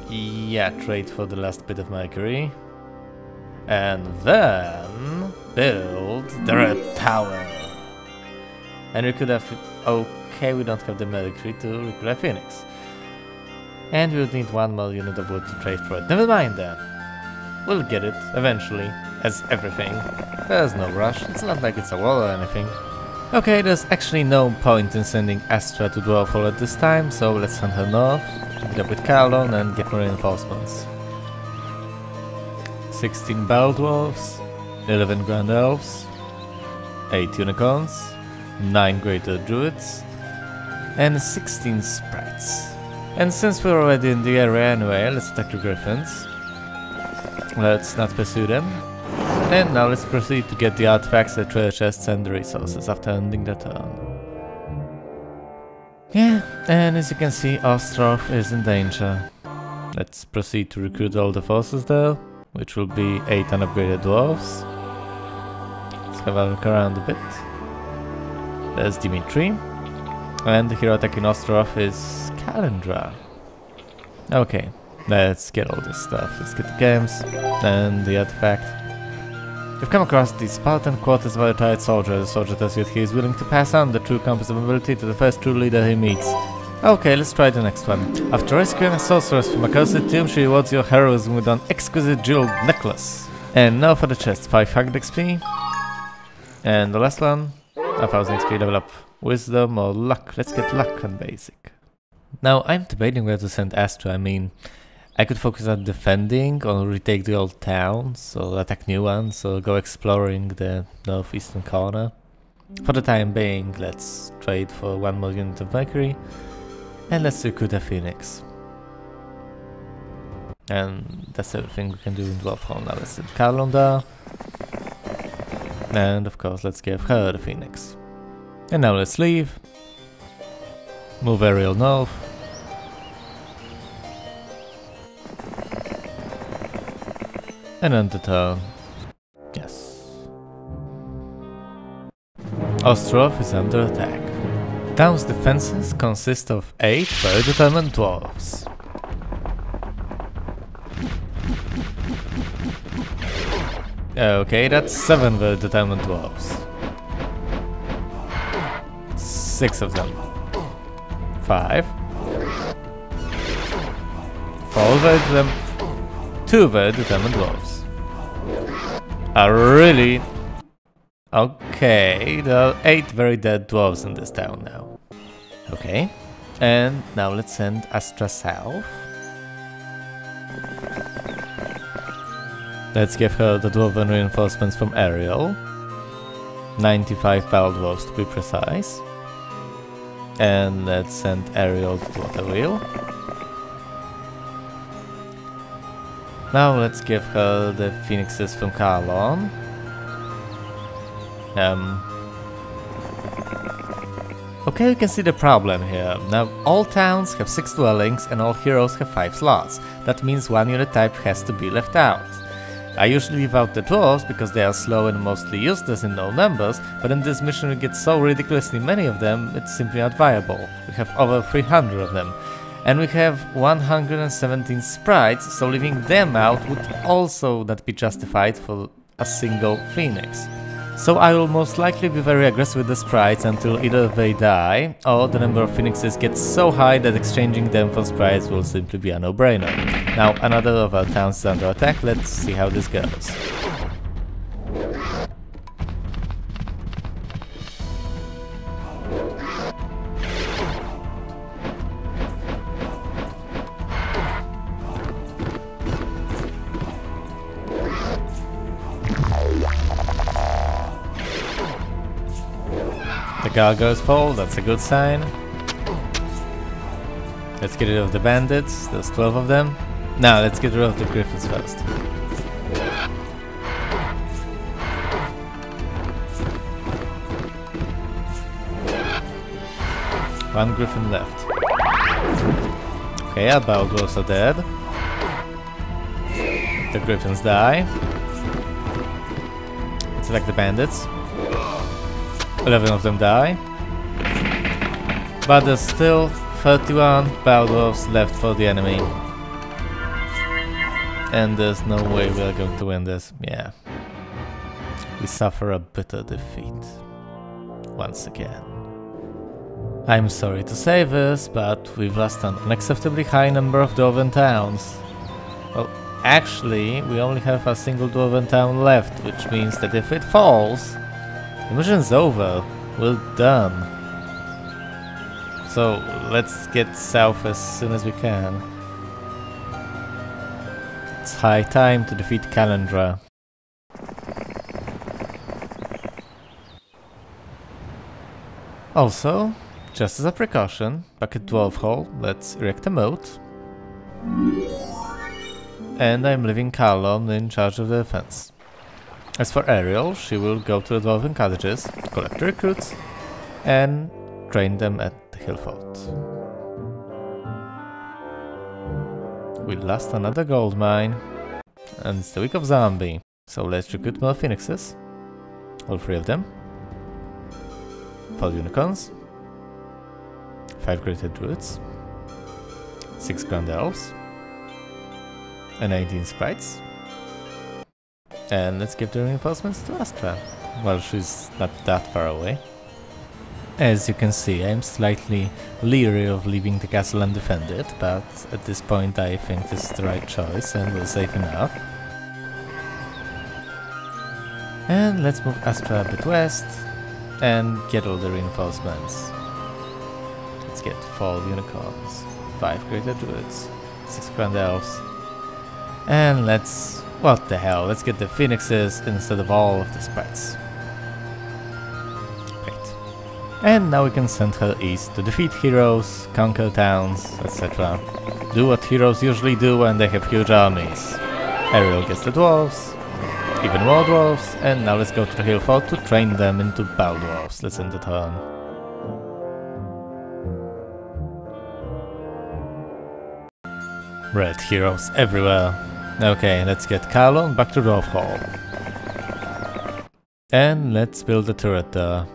yeah, trade for the last bit of Mercury. And then build the Red Tower. And we could have... okay, we don't have the Mercury to recruit a Phoenix. And we would need 1 more unit of wood to trade for it. Never mind then. We'll get it, eventually, as everything. There's no rush, it's not like it's a war or anything. Okay, there's actually no point in sending Astra to Dwarf Hall at this time, so let's send her north, meet up with Carlon and get more reinforcements. 16 battle dwarves, 11 grand elves, 8 unicorns, 9 greater druids, and 16 sprites. And since we're already in the area anyway, let's attack the griffins. Let's not pursue them. And now let's proceed to get the artifacts, the treasure chests and the resources after ending the turn. Yeah, and as you can see, Ostrov is in danger. Let's proceed to recruit all the forces there, which will be 8 unupgraded dwarves. Let's have a look around a bit. There's Dimitri. And the hero attacking Ostrov is Kalendra. Okay, let's get all this stuff. Let's get the games and the artifact. You've come across the Spartan quarters of a retired soldier. The soldier tells you that he is willing to pass on the true compass of ability to the first true leader he meets. Okay, let's try the next one. After rescuing a sorceress from a cursed tomb, she rewards your heroism with an exquisite jeweled necklace. And now for the chest, 500 XP. And the last one, 1000 XP level up. Wisdom or luck. Let's get luck on basic. Now I'm debating where to send Astra. I mean, I could focus on defending or retake the old towns or attack new ones or go exploring the northeastern corner. For the time being, let's trade for 1 more unit of Mercury And let's recruit a phoenix. And that's everything we can do in Dwarf Hall. Now let's send Roland there. And of course let's give her the phoenix. And now let's leave. Move Ariel north. And end the turn. Yes. Ostrov is under attack. Town's defenses consist of 8 very determined dwarves. Okay, that's 7 very determined dwarves. 6 of them. 5. 4 very determined. 2 very determined dwarves. Really? Okay, there are 8 very dead dwarves in this town now. Okay, and now let's send Astra south. Let's give her the dwarven reinforcements from Ariel. 95 battle dwarves to be precise. And let's send Ariel to Waterwheel. Now let's give her the phoenixes from Karlon. Okay, you can see the problem here. Now, all towns have 6 dwellings and all heroes have 5 slots. That means one unit type has to be left out. I usually leave out the dwarves because they are slow and mostly useless in low numbers, but in this mission we get so ridiculously many of them, it's simply not viable. We have over 300 of them. And we have 117 sprites, so leaving them out would also not be justified for a single phoenix. So I will most likely be very aggressive with the sprites until either they die, or the number of phoenixes gets so high that exchanging them for sprites will simply be a no-brainer. Now another of our towns is under attack, let's see how this goes. The gargoyles fall, that's a good sign. Let's get rid of the bandits, there's 12 of them. Now let's get rid of the griffins first. One griffin left. Okay, our battle dwarves are dead. The griffins die. Let's select the bandits. 11 of them die. But there's still 31 battle dwarves left for the enemy. And there's no way we are going to win this. Yeah. We suffer a bitter defeat. Once again. I'm sorry to say this, but we've lost an unacceptably high number of dwarven towns. Well, actually, we only have a single dwarven town left, which means that if it falls, the mission's over. We're done. So let's get south as soon as we can. It's high time to defeat Calandra. Also, just as a precaution, back at Dwarf Hall, let's erect a moat. And I'm leaving Karlon in charge of the defense. As for Ariel, she will go to the Dwarven cottages, collect recruits, and train them at the hill fort. We lost another gold mine, and it's the week of zombie, so let's recruit more phoenixes. All 3 of them. 4 unicorns. 5 greater druids. 6 grand elves. And 18 sprites. And let's give the reinforcements to Astra. Well, she's not that far away. As you can see, I'm slightly leery of leaving the castle undefended, but at this point I think this is the right choice and we're safe enough. And let's move Astra a bit west and get all the reinforcements. Let's get 4 unicorns, 5 greater druids, 6 grand elves, and let's... what the hell, let's get the phoenixes instead of all of the sprites. Great. And now we can send her east to defeat heroes, conquer towns, etc. Do what heroes usually do when they have huge armies. Ariel gets the dwarves, even more dwarves, and now let's go to the hill fort to train them into battle dwarves. Let's end the turn. Red heroes everywhere. Okay, let's get Carlon back to Dwarf Hall. And let's build a turret there.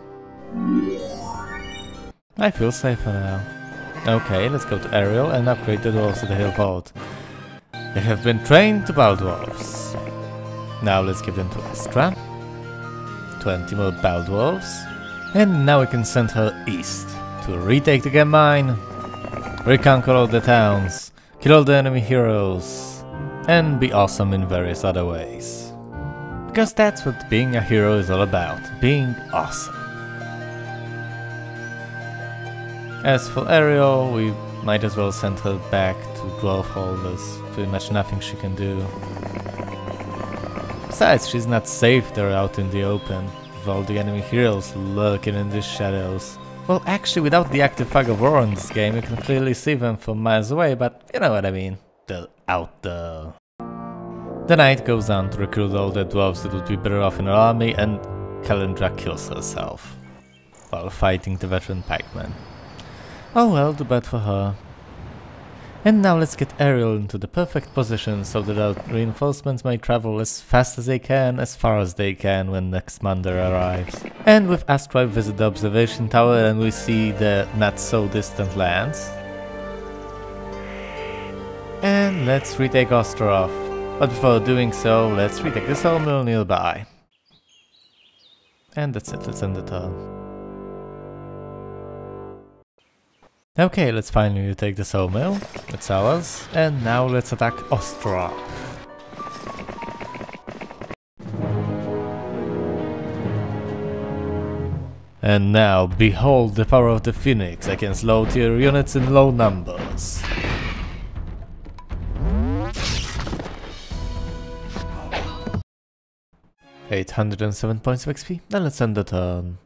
I feel safer now. Okay, let's go to Ariel and upgrade the dwarves to the hill fort. They have been trained to battle dwarves. Now let's give them to Astra. 20 more battle dwarves. And now we can send her east to retake the Gem Mine, reconquer all the towns, kill all the enemy heroes, and be awesome in various other ways. Because that's what being a hero is all about, being awesome. As for Ariel, we might as well send her back to Dwarf Hall, there's pretty much nothing she can do. Besides, she's not safe there out in the open, with all the enemy heroes lurking in the shadows. Well, actually, without the active fog of war in this game, you can clearly see them from miles away, but you know what I mean. They're out there. The knight goes on to recruit all the dwarves that would be better off in her army, and Kalendra kills herself while fighting the veteran pikemen. Oh well, too bad for her. And now let's get Ariel into the perfect position so that our reinforcements may travel as fast as they can, as far as they can when next commander arrives. And with Astra we visit the observation tower and we see the not so distant lands. And let's retake Ostrov. But before doing so, let's retake the sawmill nearby. And that's it, let's end the turn. Okay, let's finally take the sawmill. It's ours. And now let's attack Ostrov. And now, behold the power of the Phoenix against low tier units in low numbers. $807 points of XP. Then let's end the turn.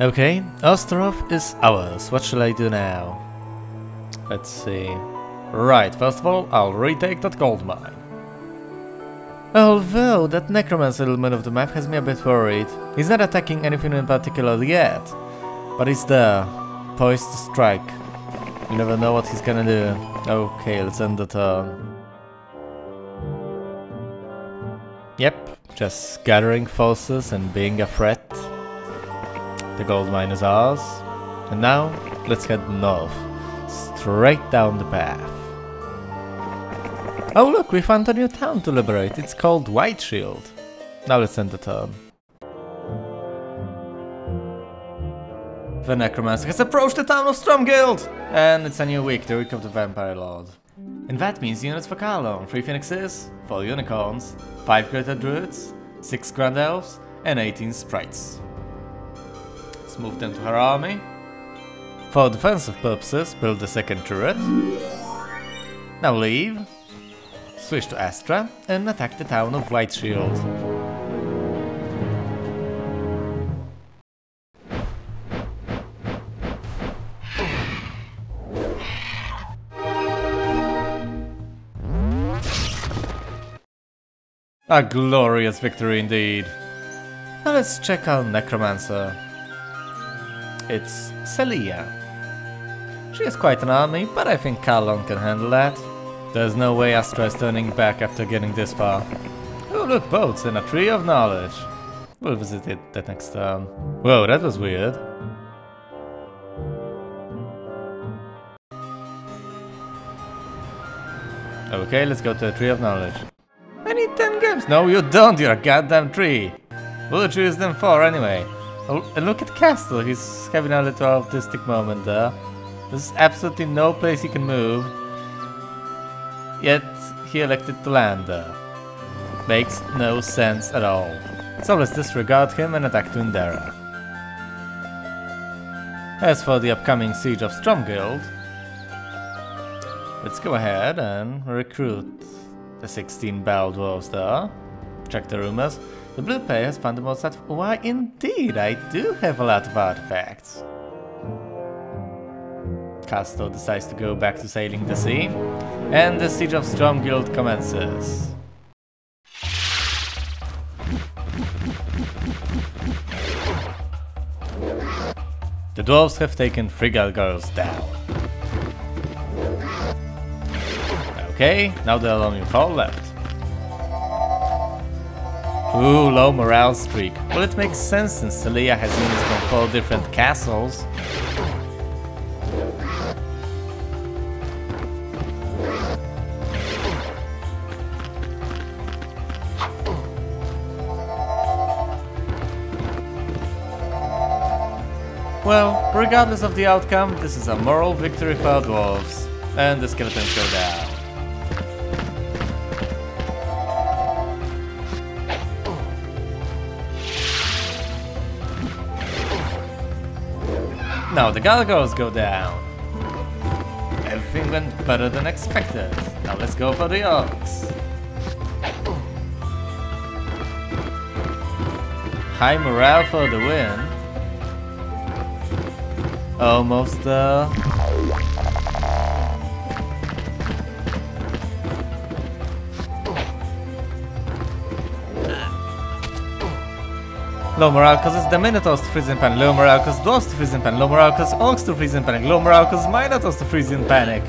Okay, Ostrov is ours. What shall I do now? Let's see. Right, first of all, I'll retake that gold mine. Although that necromancer element of the map has me a bit worried. He's not attacking anything in particular yet, but he's there, poised to strike. You never know what he's gonna do. Okay, let's end the turn. Yep, just gathering forces and being a threat. The gold mine is ours. And now, let's head north, straight down the path. Oh look, we found a new town to liberate. It's called White Shield. Now let's end the turn. The necromancer has approached the town of Stromguild! And it's a new week, the week of the Vampire Lord. And that means units for Carlon. 3 phoenixes, 4 unicorns, 5 greater druids, 6 grand elves, and 18 sprites. Let's move them to her army. For defensive purposes, build the second turret. Now leave. Switch to Astra and attack the town of White Shield. A glorious victory indeed. Now let's check out Necromancer. It's Celia. She has quite an army, but I think Carlon can handle that. There's no way Astra is turning back after getting this far. Oh look, boats and a tree of knowledge. We'll visit it the next turn. Whoa, that was weird. Okay, let's go to the tree of knowledge. I need 10 games. No, you don't, you're a goddamn tree. What would you use them for anyway? Oh, and look at Castle, he's having a little autistic moment there. There's absolutely no place he can move. Yet, he elected to land there. Makes no sense at all. So let's disregard him and attack Tundera. As for the upcoming siege of Stromguild, let's go ahead and recruit the 16 battle dwarves there. check the rumors. The blue player has found the most out. Why, indeed, I do have a lot of artifacts. Castor decides to go back to sailing the sea, and the siege of Stromguild commences. The dwarves have taken 3 gargoyles down. Okay, now there are only 4 left. Ooh, low morale streak. Well, it makes sense since Celia has units from 4 different castles. Well, regardless of the outcome, this is a moral victory for our dwarves. And the skeletons go down. Now the gargoyles go down. Everything went better than expected. Now let's go for the orcs. High morale for the win. Almost low morale causes the Minotaurs to freeze in panic, low morale causes dwarves to freeze in panic, low morale causes orcs to freeze in panic, low morale causes Minotaurs to freeze in panic.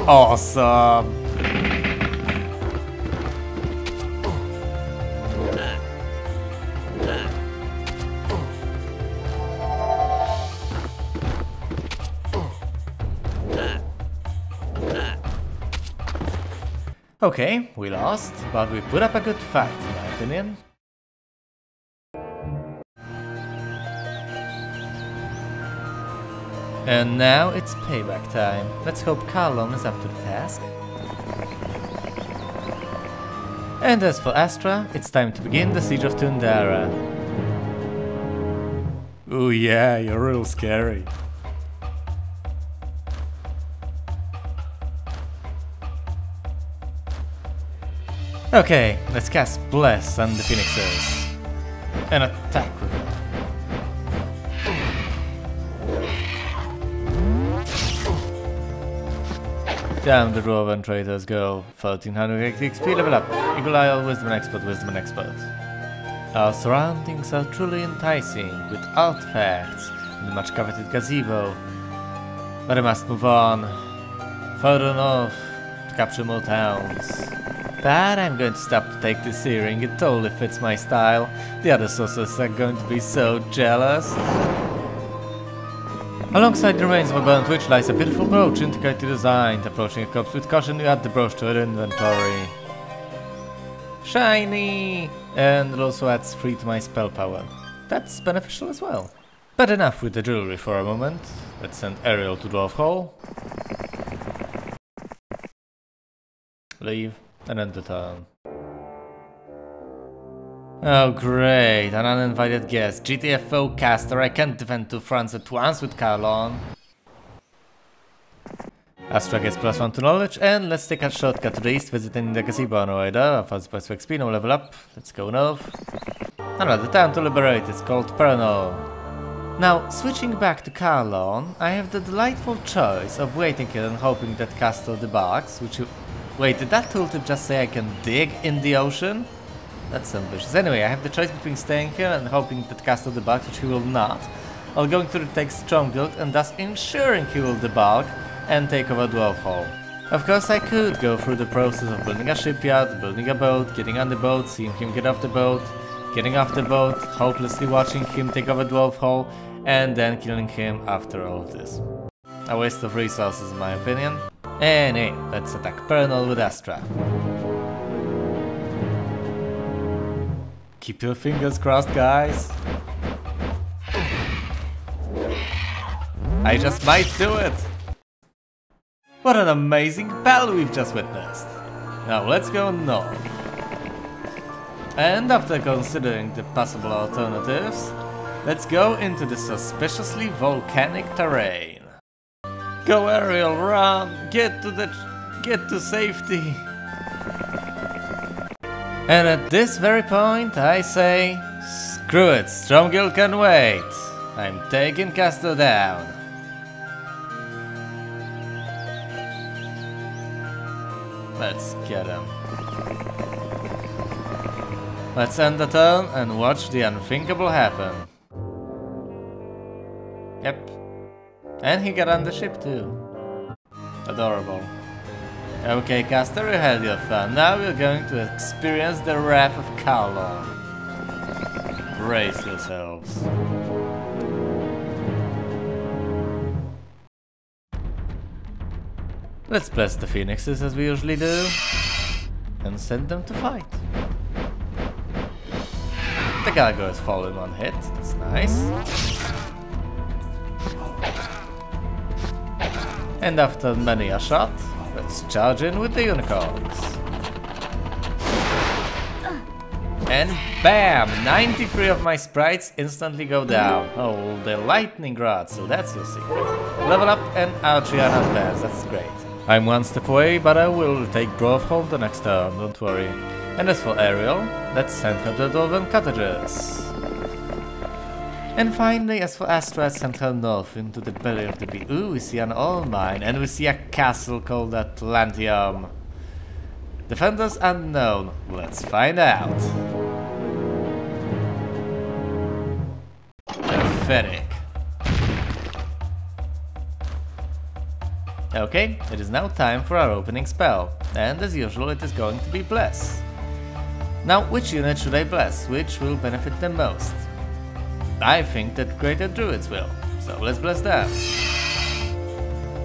Awesome! Okay, we lost, but we put up a good fight, in my opinion. And now it's payback time. Let's hope Carlon is up to the task. And as for Astra, it's time to begin the siege of Tundara. Ooh yeah, you're real scary. Okay, let's cast Bless on the Phoenixes. And attack with them. Damn, the Roland traitors go. 1300 XP level up. Eagle Eye, Wisdom and Expert, Wisdom and Expert. Our surroundings are truly enticing, with artifacts and the much coveted gazebo. But I must move on. Further north to capture more towns. But I'm going to stop to take this earring, it totally fits my style. The other sorcerers are going to be so jealous. Alongside the remains of a burnt witch lies a beautiful brooch intricately designed. Approaching a corpse with caution, you add the brooch to your inventory. Shiny! And it also adds 3 to my spell power. That's beneficial as well. But enough with the jewelry for a moment. Let's send Ariel to Dwarf Hall. Leave. And end the turn. Oh great, an uninvited guest. GTFO caster, I can't defend 2 fronts at once with Carlon. Astra gets +1 to knowledge, and let's take a shortcut to the east, visiting the gazebo on our way there. 1000 points of XP, no level up. Let's go north. Another town to liberate, it's called Pernod. Now, switching back to Carlon, I have the delightful choice of waiting here and hoping that Castor debarks, which you... Wait, did that tooltip just say I can dig in the ocean? That's ambitious. Anyway, I have the choice between staying here and hoping that Castor debarks, which he will not, or going to retake Stromguild and thus ensuring he will debark and take over Dwarf Hall. Of course, I could go through the process of building a shipyard, building a boat, getting on the boat, seeing him get off the boat, getting off the boat, hopelessly watching him take over Dwarf Hall, and then killing him after all of this. A waste of resources in my opinion. Anyway, let's attack Pernod with Astra. Keep your fingers crossed, guys. I just might do it! What an amazing battle we've just witnessed! Now let's go north. And after considering the possible alternatives, let's go into the suspiciously volcanic terrain. Go Ariel, run! Get to safety! And at this very point, I say, screw it, Stromgill can wait. I'm taking Castor down. Let's get him. Let's end the turn and watch the unthinkable happen. Yep. And he got on the ship too. Adorable. Okay, Castor, you had your fun. Now we're going to experience the wrath of Roland. Brace yourselves. Let's bless the phoenixes as we usually do, and send them to fight. The gargoyles fall in one hit, that's nice. And after many a shot, let's charge in with the unicorns. And bam! 93 of my sprites instantly go down. Oh, the lightning rod, so that's your secret. Level up and Archian advance, that's great. I'm one step away, but I will take Grove home the next turn, don't worry. And as for Ariel, let's send her to the Dwarven cottages. And finally, as for Astra, send her north into the belly of the beast. Ooh, we see an ore mine, and we see a castle called Atlantium. Defenders unknown. Let's find out. Pathetic. Okay, it is now time for our opening spell, and as usual it is going to be Bless. Now, which unit should I bless? Which will benefit them most? I think that Greater Druids will, so let's bless them.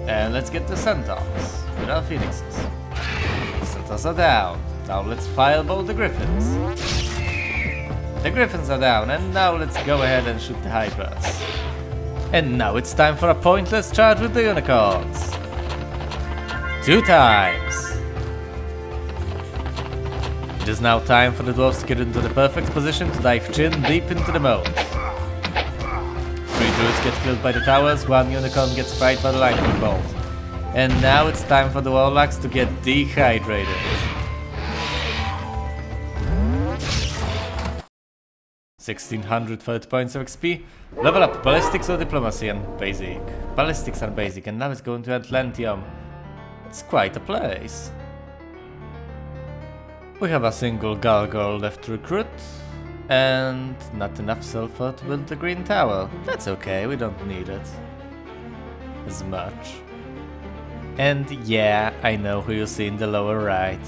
And let's get the Centaurs with our Phoenixes. The Centaurs are down, now let's Firebolt the Griffins. The Griffins are down, and now let's go ahead and shoot the Hydras. And now it's time for a pointless charge with the Unicorns. 2 times! It is now time for the dwarves to get into the perfect position to dive chin deep into the moat. 3 druids get killed by the towers, 1 unicorn gets fried by the lightning bolt. And now it's time for the warlocks to get dehydrated. $1,630 points of XP. Level up Ballistics or Diplomacy and Basic. Ballistics and Basic, and now it's going to Atlantium. It's quite a place. We have a single gargoyle left to recruit, and not enough sulfur to build the green tower. That's okay, we don't need it as much. And yeah, I know who you see in the lower right.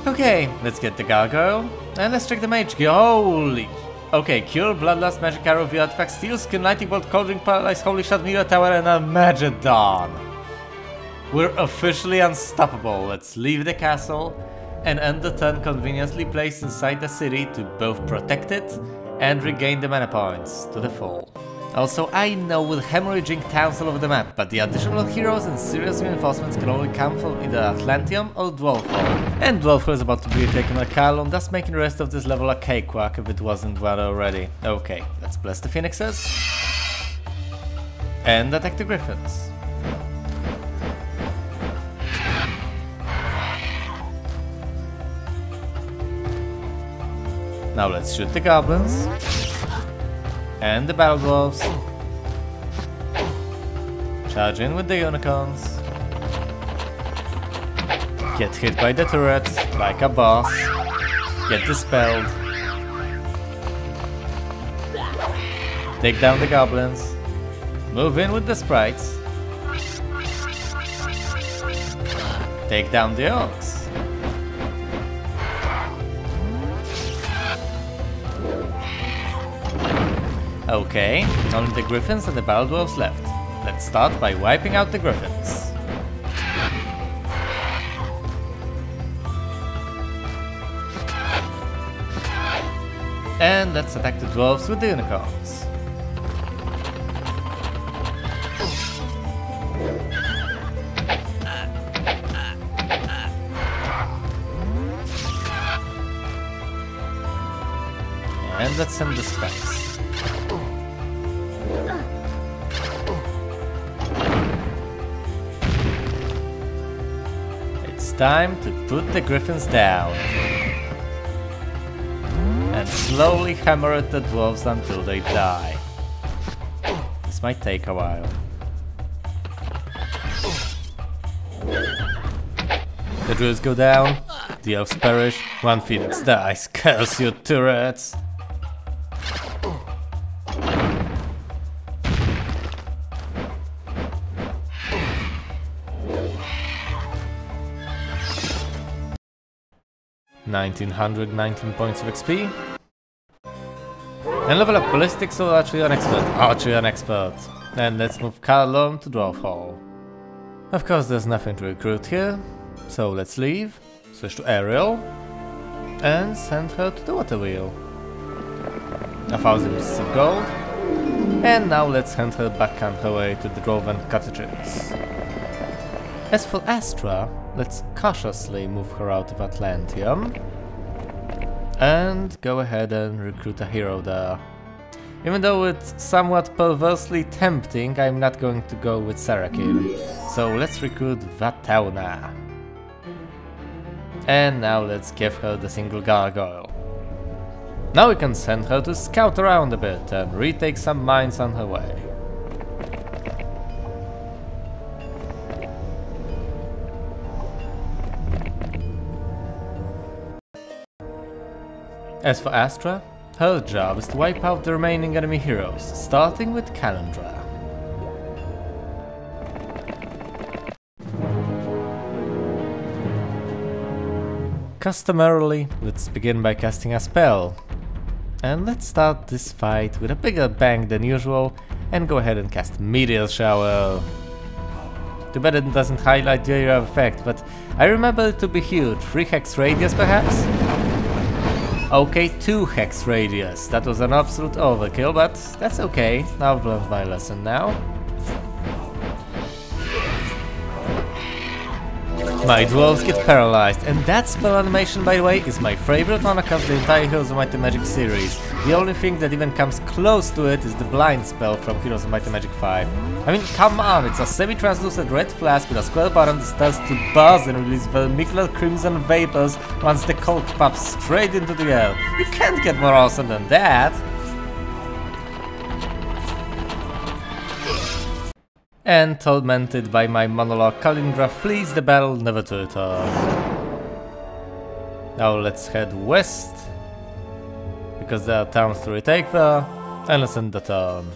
Okay, let's get the gargoyle, and let's check the mage gear. Holy! Okay, Cure, Bloodlust, Magic Arrow, View Artifact, Steel Skin, Lightning Bolt, Cauldron, Paralyze, Holy Shot, Mirror Tower, and a Magedon. We're officially unstoppable. Let's leave the castle and end the turn conveniently placed inside the city to both protect it and regain the mana points to the full. Also, I know we're hemorrhaging towns all over the map, but the additional heroes and serious reinforcements can only come from either Atlantium or Dwarfhole. And Dwarfhole is about to be taken by Roland, thus making the rest of this level a cakewalk if it wasn't one already. Okay, let's bless the Phoenixes and attack the Griffins. Now let's shoot the goblins and the battle dwarves. Charge in with the unicorns. Get hit by the turrets like a boss. Get dispelled. Take down the goblins. Move in with the sprites. Take down the orcs. Okay, only the griffins and the battle dwarves left. Let's start by wiping out the griffins. And let's attack the dwarves with the unicorns. And let's send the spikes. It's time to put the griffins down. slowly hammer at the dwarves until they die. This might take a while. The druids go down, the elves perish, one phoenix dies. Curse you, turrets! $1919 points of XP. And level up ballistics or archery on expert. Archery on expert. And let's move Carlon to Dwarf Hall. Of course there's nothing to recruit here, so let's leave, switch to Ariel, and send her to the water wheel. 1,000 pieces of gold. And now let's send her back on her way to the Roland cottages. As for Astra, let's cautiously move her out of Atlantium and go ahead and recruit a hero there. Even though it's somewhat perversely tempting, I'm not going to go with Sarakin. So let's recruit Vatauna. And now let's give her the single gargoyle. Now we can send her to scout around a bit and retake some mines on her way. As for Astra, her job is to wipe out the remaining enemy heroes, starting with Calandra. Customarily, let's begin by casting a spell. And let's start this fight with a bigger bang than usual and go ahead and cast Meteor Shower. Too bad it doesn't highlight the area of effect, but I remember it to be huge. 3 hex radius perhaps? Okay, 2 hex radius. That was an absolute overkill, but that's okay. I've learned my lesson now. My dwarves get paralyzed, and that spell animation, by the way, is my favorite one across the entire Heroes of Might and Magic series. The only thing that even comes close to it is the blind spell from Heroes of Might and Magic 5. I mean, come on, it's a semi-translucent red flask with a square bottom that starts to buzz and release vermicular crimson vapors once the cork pops straight into the air. You can't get more awesome than that! And tormented by my monologue, Calandra flees the battle, never to return. Now let's head west, because there are towns to retake there, and let's end the turn.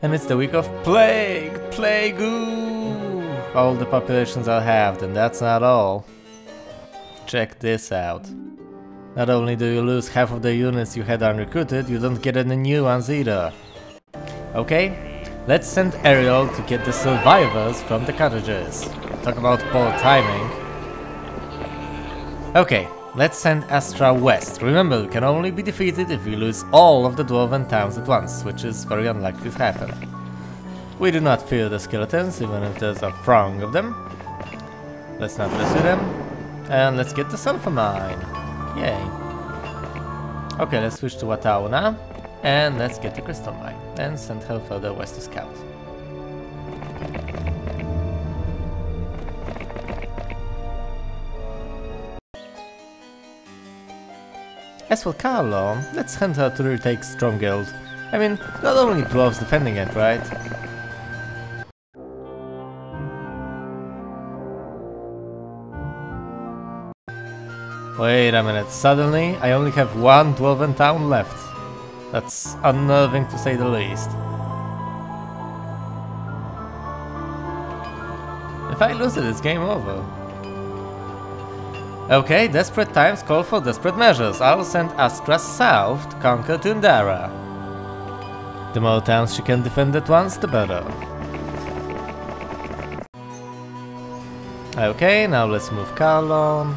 And it's the week of Plague! Plague-oo! All the populations are halved, and that's not all. Check this out. Not only do you lose half of the units you had unrecruited, you don't get any new ones either. Okay, let's send Ariel to get the survivors from the cottages. Talk about poor timing. Okay, let's send Astra west. Remember, we can only be defeated if we lose all of the dwarven towns at once, which is very unlikely to happen. We do not fear the skeletons, even if there's a throng of them. Let's not pursue them. And let's get the sulfur mine. Yay. Okay, let's switch to Watauna, and let's get the crystal mine, and send her further west to scout. As for Carlo, let's send her to retake Stromguild. I mean, not only dwarves defending it, right? Wait a minute, suddenly I only have 1 dwarven town left. That's unnerving to say the least. If I lose it, it's game over. Okay, desperate times call for desperate measures. I'll send Astra south to conquer Tundara. The more towns she can defend at once, the better. Okay, now let's move Carlon.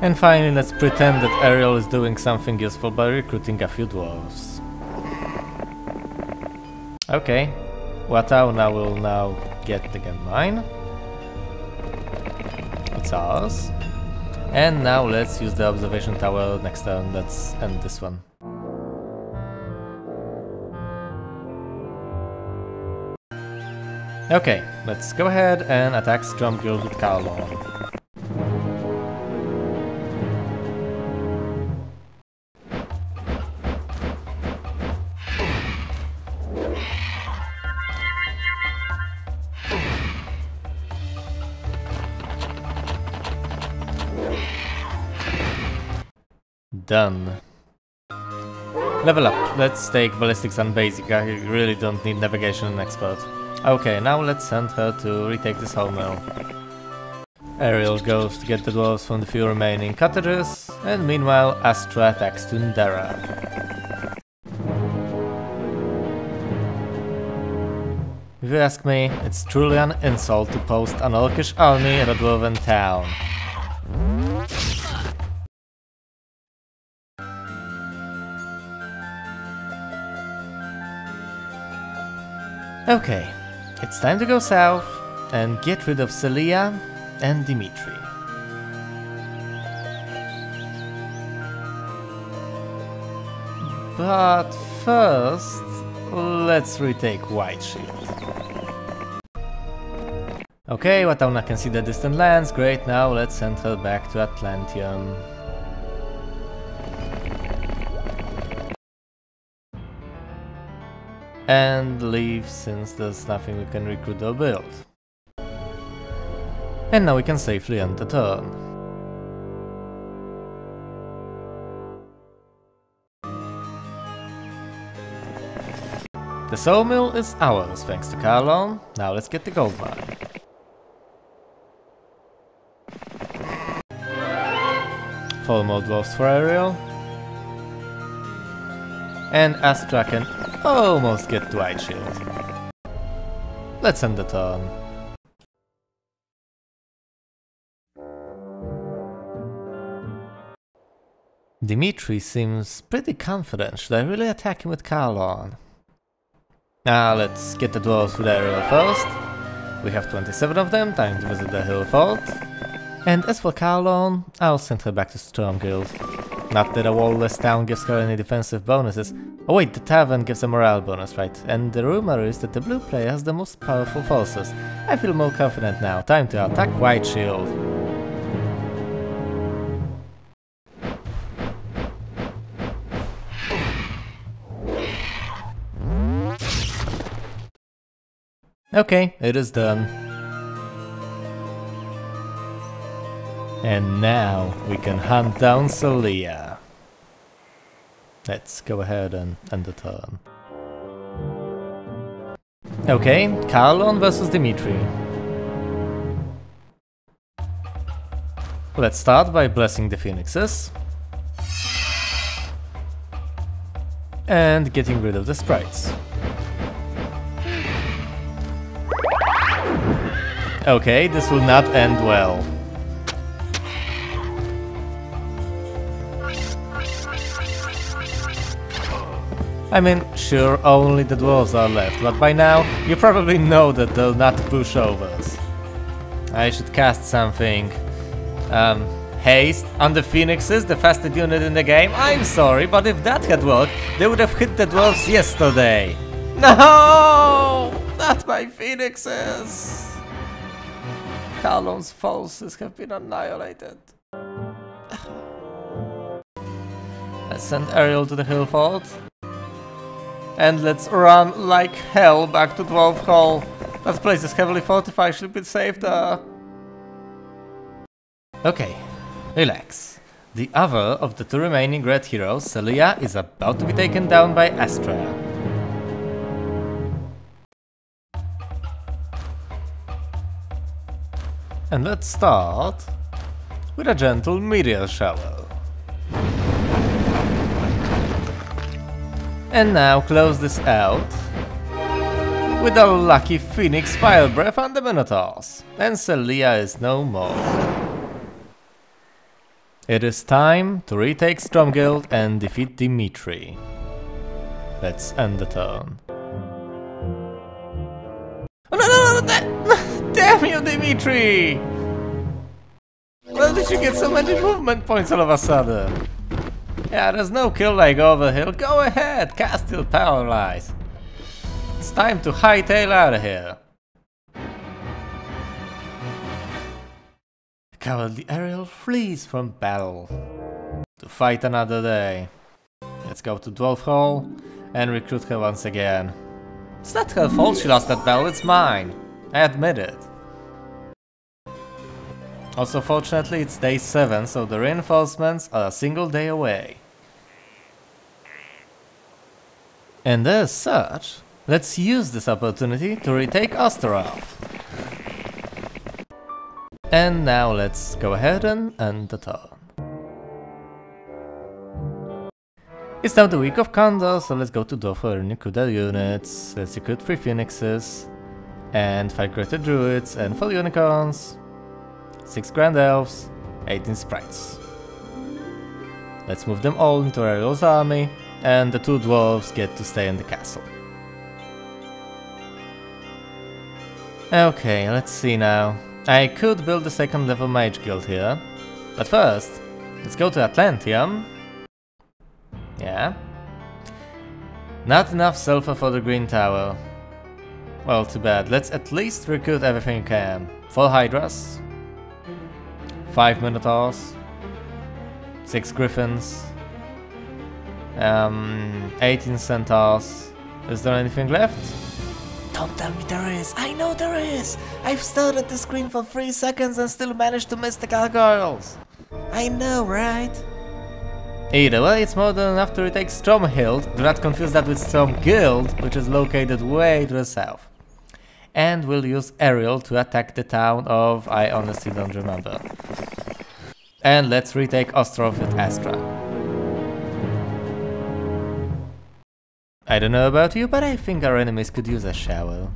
And finally, let's pretend that Ariel is doing something useful by recruiting a few dwarves. Okay, Watauna will now get the game mine. It's ours. And now let's use the observation tower next turn. Let's end this one. Okay, let's go ahead and attack Stromguild with Carlon. Done. Level up. Let's take ballistics and basic. I really don't need navigation and expert. Okay, now let's send her to retake this sawmill. Ariel goes to get the dwarves from the few remaining cottages, and meanwhile Astra attacks Tundera. If you ask me, it's truly an insult to post an orcish army at a dwarven town. Okay, it's time to go south and get rid of Celia and Dimitri. But first, let's retake Whiteshield. Okay, Watauna can see the distant lands, great, now let's send her back to Atlantium. And leave since there's nothing we can recruit or build. And now we can safely end the turn. The sawmill is ours thanks to Carlon. Now let's get the gold mine. Four more dwarfs for Ariel. And Astra can almost get to Whiteshield. Let's end the turn. Dimitri seems pretty confident. Should I really attack him with Carlon? Let's get the dwarves with Ariel first. We have 27 of them, time to visit the hill fort. And as for Carlon, I'll send her back to Stromguild. Not that a wall-less town gives her any defensive bonuses. Oh wait, the tavern gives a morale bonus, right? And the rumor is that the blue player has the most powerful forces. I feel more confident now. Time to attack Whiteshield. Okay, it is done. And now we can hunt down Celia. Let's go ahead and end the turn. Okay, Carlon versus Dimitri. Let's start by blessing the phoenixes. And getting rid of the sprites. Okay, this will not end well. I mean, sure, only the dwarves are left, but by now you probably know that they'll not pushovers. I should cast something. Haste on the phoenixes, the fastest unit in the game. I'm sorry, but if that had worked, they would have hit the dwarves yesterday. No! Not my phoenixes! Carlon's forces have been annihilated. Let's send Ariel to the hill fort. And let's run like hell back to Dwarf Hall. That place is heavily fortified, should be safe there. Okay, relax. The other of the two remaining red heroes, Celia, is about to be taken down by Astra. And let's start with a gentle meteor shower. And now close this out with a lucky Phoenix Fire Breath on the Minotaurs. And Celia is no more. It is time to retake Stromguild and defeat Dimitri. Let's end the turn. Oh, no, damn you, Dimitri! Where did you get so many movement points all of a sudden? Yeah, there's no kill like Overhill. Go ahead, cast your paralyze. It's time to hightail out of here. Cowardly Ariel flees from battle to fight another day. Let's go to Dwarf Hall and recruit her once again. It's not her fault she lost that battle, it's mine. I admit it. Also, fortunately, it's day 7, so the reinforcements are a single day away. And as such, let's use this opportunity to retake Ostrov. And now let's go ahead and end the turn. It's now the week of Condor, so let's go to Dwarf and recruit their units. Let's recruit 3 Phoenixes, and 5 Greater Druids, and 4 Unicorns, 6 Grand Elves, 18 Sprites. Let's move them all into Ariel's army, and the 2 Dwarves get to stay in the castle. Okay, let's see now. I could build a 2nd level mage guild here, but first, let's go to Atlantium. Yeah. Not enough sulfur for the Green Tower. Well, too bad. Let's at least recruit everything you can. 4 Hydras, 5 Minotaurs, 6 Griffins, 18 Centaurs. Is there anything left? Don't tell me there is! I know there is! I've stared at the screen for 3 seconds and still managed to miss the gargoyles! I know, right? Either way, it's more than enough to retake Stromhild. Do not confuse that with Stromguild, which is located way to the south. And we'll use Ariel to attack the town of... I honestly don't remember. And let's retake Ostrov with Astra. I don't know about you, but I think our enemies could use a shower.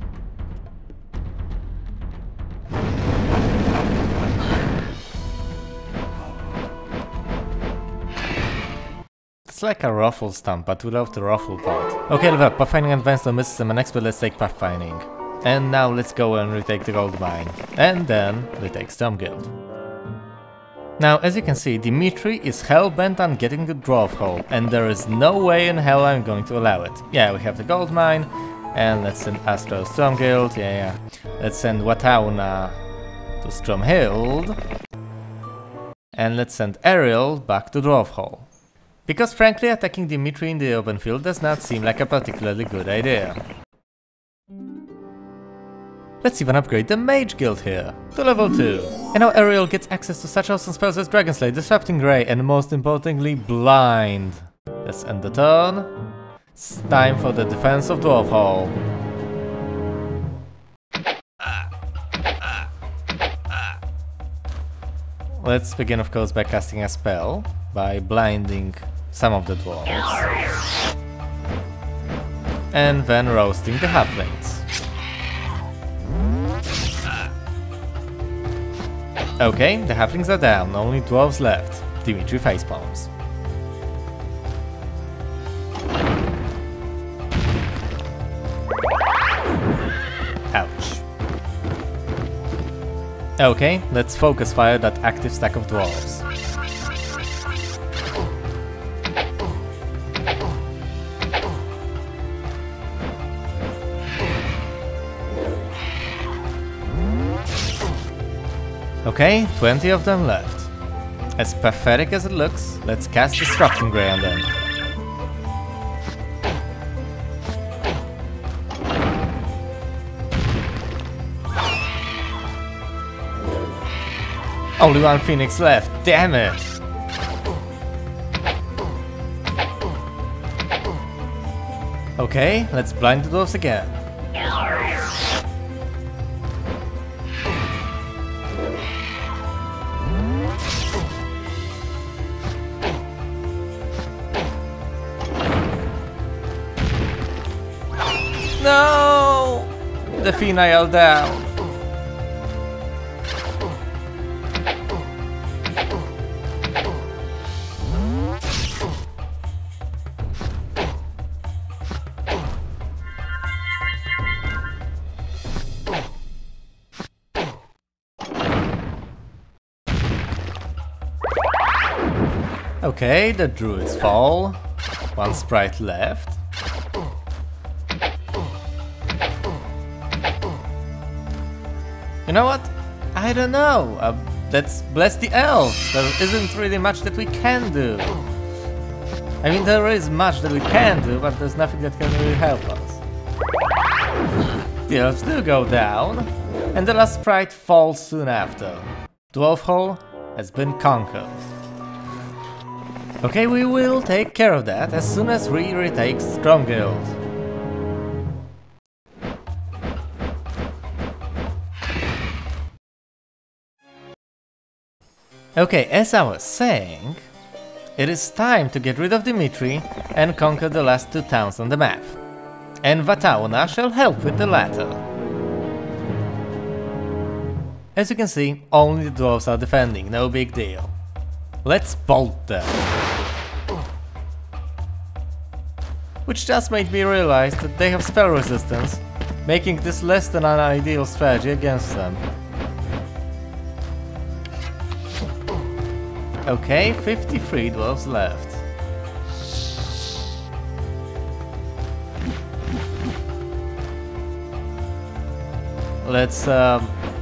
It's like a ruffle stump, but without the ruffle part. Okay, level up, Pathfinding Advanced on Mysticism and Expert, let's take Pathfinding. And now let's go and retake the gold mine. And then retake Stormguild. Now, as you can see, Dimitri is hell-bent on getting the Dwarf Hole, and there is no way in hell I'm going to allow it. Yeah, we have the gold mine, and let's send Astra to Stromguild, yeah. Let's send Watauna to Stromhild, and let's send Ariel back to Dwarf Hole. Because frankly, attacking Dimitri in the open field does not seem like a particularly good idea. Let's even upgrade the Mage Guild here, to level 2. And now Ariel gets access to such awesome spells as Dragon Slay, Disrupting Ray, and most importantly, Blind. Let's end the turn. It's time for the defense of Dwarf Hall. Let's begin, of course, by casting a spell, by blinding some of the dwarves. And then roasting the halflings. Okay, the halflings are down, only dwarves left. Dimitri facepalms. Ouch. Okay, let's focus fire that active stack of dwarves. Okay, 20 of them left. As pathetic as it looks, let's cast Disrupting Ray on them. Only one Phoenix left, damn it! Okay, let's blind the dwarves again. No! The Phoenix are down. Okay, the druids fall. One sprite left. You know what? I don't know. let's bless the elves. There isn't really much that we can do. I mean, there is much that we can do, but there's nothing that can really help us. The elves do go down, and the last sprite falls soon after. Dwarf Hall has been conquered. Okay, we will take care of that as soon as we retake Stronghold. Okay, as I was saying, it is time to get rid of Dimitri and conquer the last two towns on the map. And Vatauna shall help with the latter. As you can see, only the dwarves are defending, no big deal. Let's bolt them. Which just made me realize that they have spell resistance, making this less than an ideal strategy against them. Okay, 53 dwarves left. Let's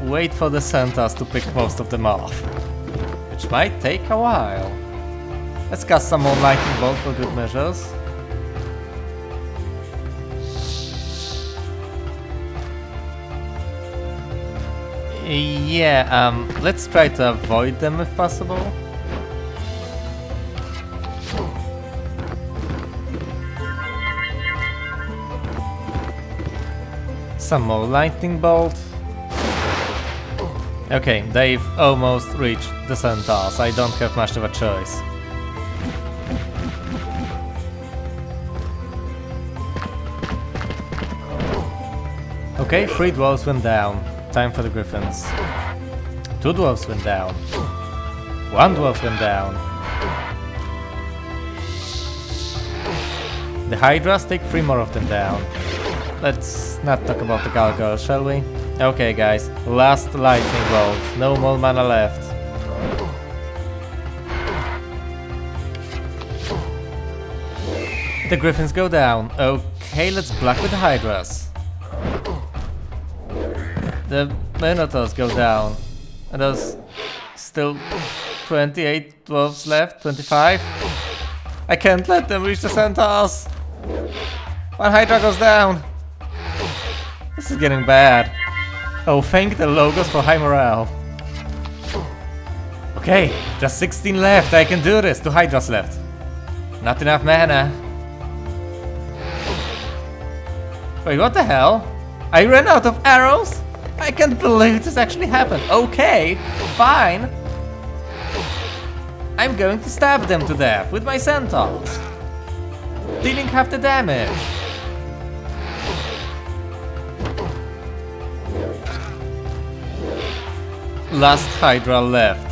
wait for the centaurs to pick most of them off, which might take a while. Let's cast some more lightning bolt for good measures. Yeah, let's try to avoid them if possible. Some more lightning bolt. Okay, they've almost reached the centaurs. I don't have much of a choice. Okay, 3 dwarves went down. Time for the griffins. 2 dwarves went down. 1 dwarf went down. The hydras take 3 more of them down. Let's not talk about the gargoyles, shall we? Okay guys, last lightning bolt, no more mana left. The griffins go down. Okay, let's block with the hydras. The minotaurs go down. And there's still 28 dwarves left, 25. I can't let them reach the centaurs. 1 hydra goes down. This is getting bad. Oh, thank the logos for high morale. Okay, just 16 left. I can do this. 2 hydras left. Not enough mana. Wait, what the hell? I ran out of arrows? I can't believe this actually happened. Okay, fine. I'm going to stab them to death with my centaurs, dealing half the damage. Last hydra left.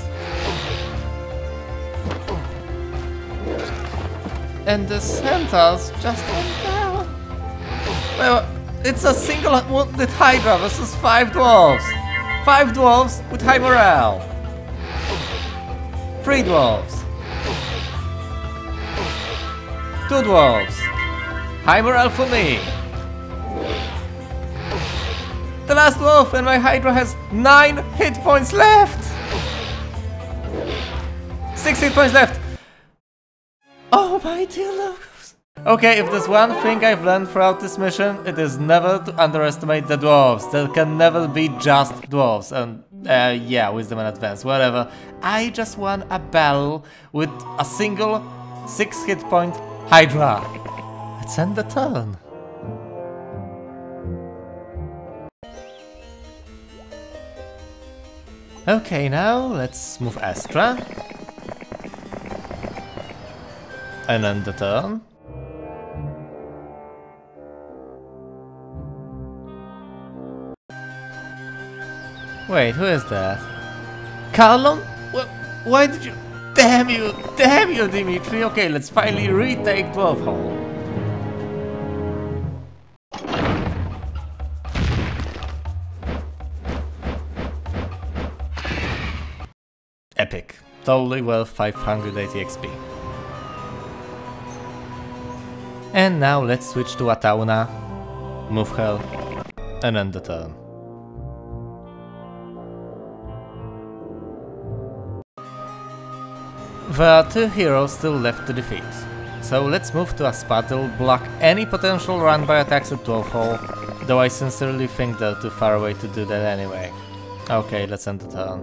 And the centaurs just went down. Well, it's a single wounded hydra versus 5 dwarves. 5 dwarves with high morale. 3 dwarves. 2 dwarves. High morale for me. The last dwarf and my hydra has 9 hit points left. 6 hit points left. Oh my dear logos. Okay, if there's one thing I've learned throughout this mission, it is never to underestimate the dwarves. There can never be just dwarves. And yeah, wisdom and advance, whatever. I just won a battle with a single 6 hit point hydra. Let's end the turn. Okay, now let's move Astra. And end the turn. Wait, who is that? Carlon? Why did you... Damn you, Dimitri. Okay, let's finally retake Dwarf Hall. Epic. Totally worth 580 XP. And now let's switch to Atauna, move her, and end the turn. There are 2 heroes still left to defeat, so let's move to Aspadil, block any potential run by attacks at Dwarf Hall, though I sincerely think they're too far away to do that anyway. Okay, let's end the turn.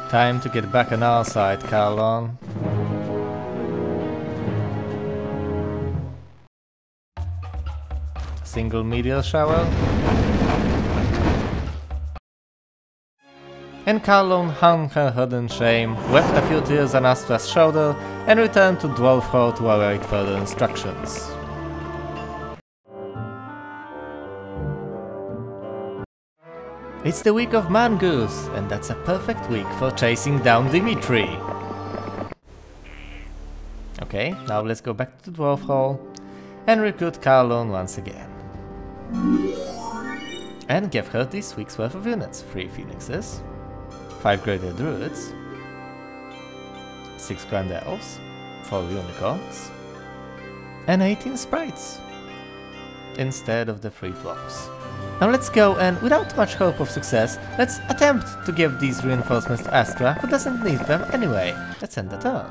Time to get back on our side, Carlon. Single meteor shower. And Carlon hung her head in shame, wept a few tears on Astra's shoulder, and returned to Dwarf Hall to await further instructions. It's the week of Mongoose, and that's a perfect week for chasing down Dimitri. Okay, now let's go back to the Dwarf Hall and recruit Carlon once again. And give her this week's worth of units. 3 phoenixes, 5 greater druids, 6 grand elves, 4 unicorns, and 18 sprites, instead of the 3 dwarfs. Now let's go and, without much hope of success, let's attempt to give these reinforcements to Astra, who doesn't need them anyway. Let's end the turn.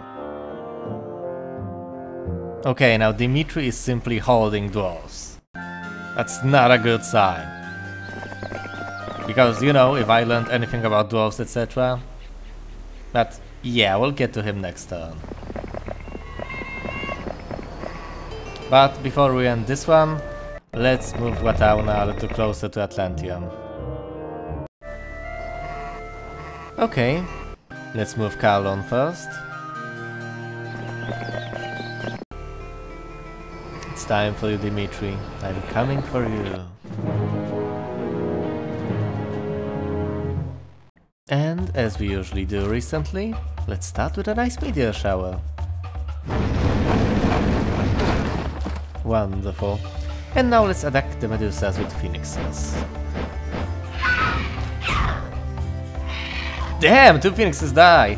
Okay, now Dimitri is simply holding dwarves. That's not a good sign. Because, you know, if I learned anything about dwarves, etc. But yeah, we'll get to him next turn. But before we end this one, let's move Watauna a little closer to Atlantium. Okay, let's move Carlon first. It's time for you, Dimitri. I'm coming for you. And as we usually do recently, let's start with a nice meteor shower. Wonderful. And now let's attack the Medusas with phoenixes. Damn, 2 phoenixes die!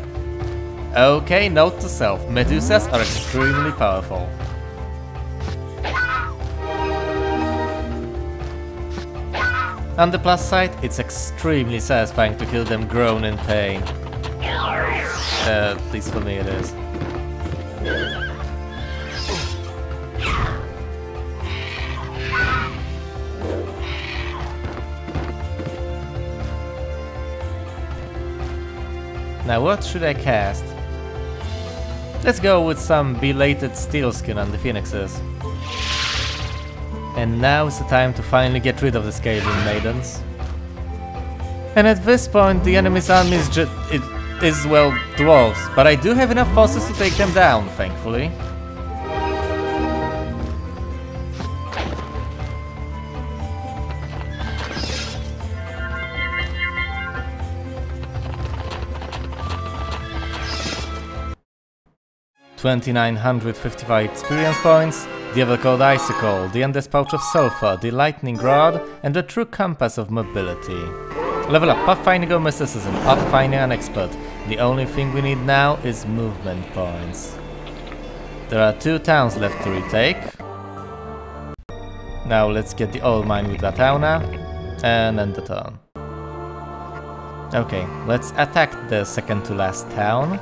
Okay, note to self, Medusas are extremely powerful. On the plus side, it's extremely satisfying to kill them groan in pain. At least for me it is. Now what should I cast? Let's go with some belated steel skin on the phoenixes. And now is the time to finally get rid of the Scaling Maidens. And at this point the enemy's army is well, dwarves, but I do have enough forces to take them down, thankfully. $2,955 experience points, the Evercold Icicle, the Endless Pouch of Sulfur, the Lightning Rod, and the True Compass of Mobility. Level up Pathfinding or Mysticism, Pathfinding and Expert. The only thing we need now is movement points. There are 2 towns left to retake. Now let's get the Old Mine with Watauna, and end the turn. Okay, let's attack the second to last town.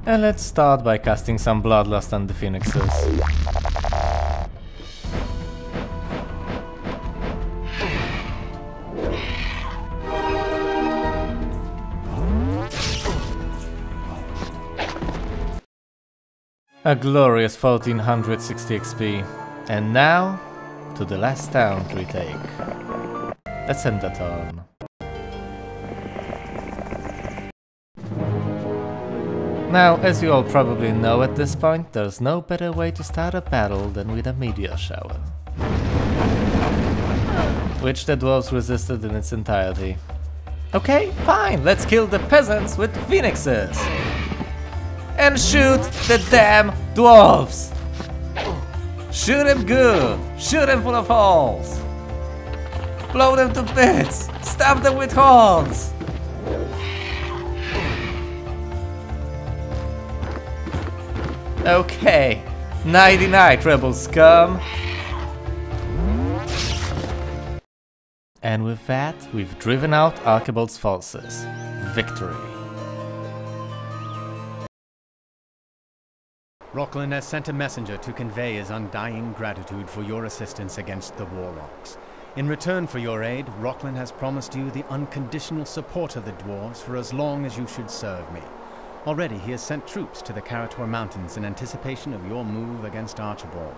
And let's start by casting some Bloodlust on the Phoenixes. A glorious 1460 XP. And now, to the last town to retake. Let's end the turn. Now, as you all probably know at this point, there's no better way to start a battle than with a meteor shower. Which the dwarves resisted in its entirety. Okay, fine, let's kill the peasants with phoenixes! And shoot the damn dwarves! Shoot them good! Shoot them full of holes! Blow them to bits! Stab them with horns! Okay. Nighty-night, rebel scum. And with that, we've driven out Archibald's forces. Victory. Roland has sent a messenger to convey his undying gratitude for your assistance against the warlocks. In return for your aid, Roland has promised you the unconditional support of the dwarves for as long as you should serve me. Already he has sent troops to the Karator Mountains in anticipation of your move against Archibald.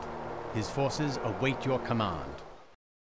His forces await your command.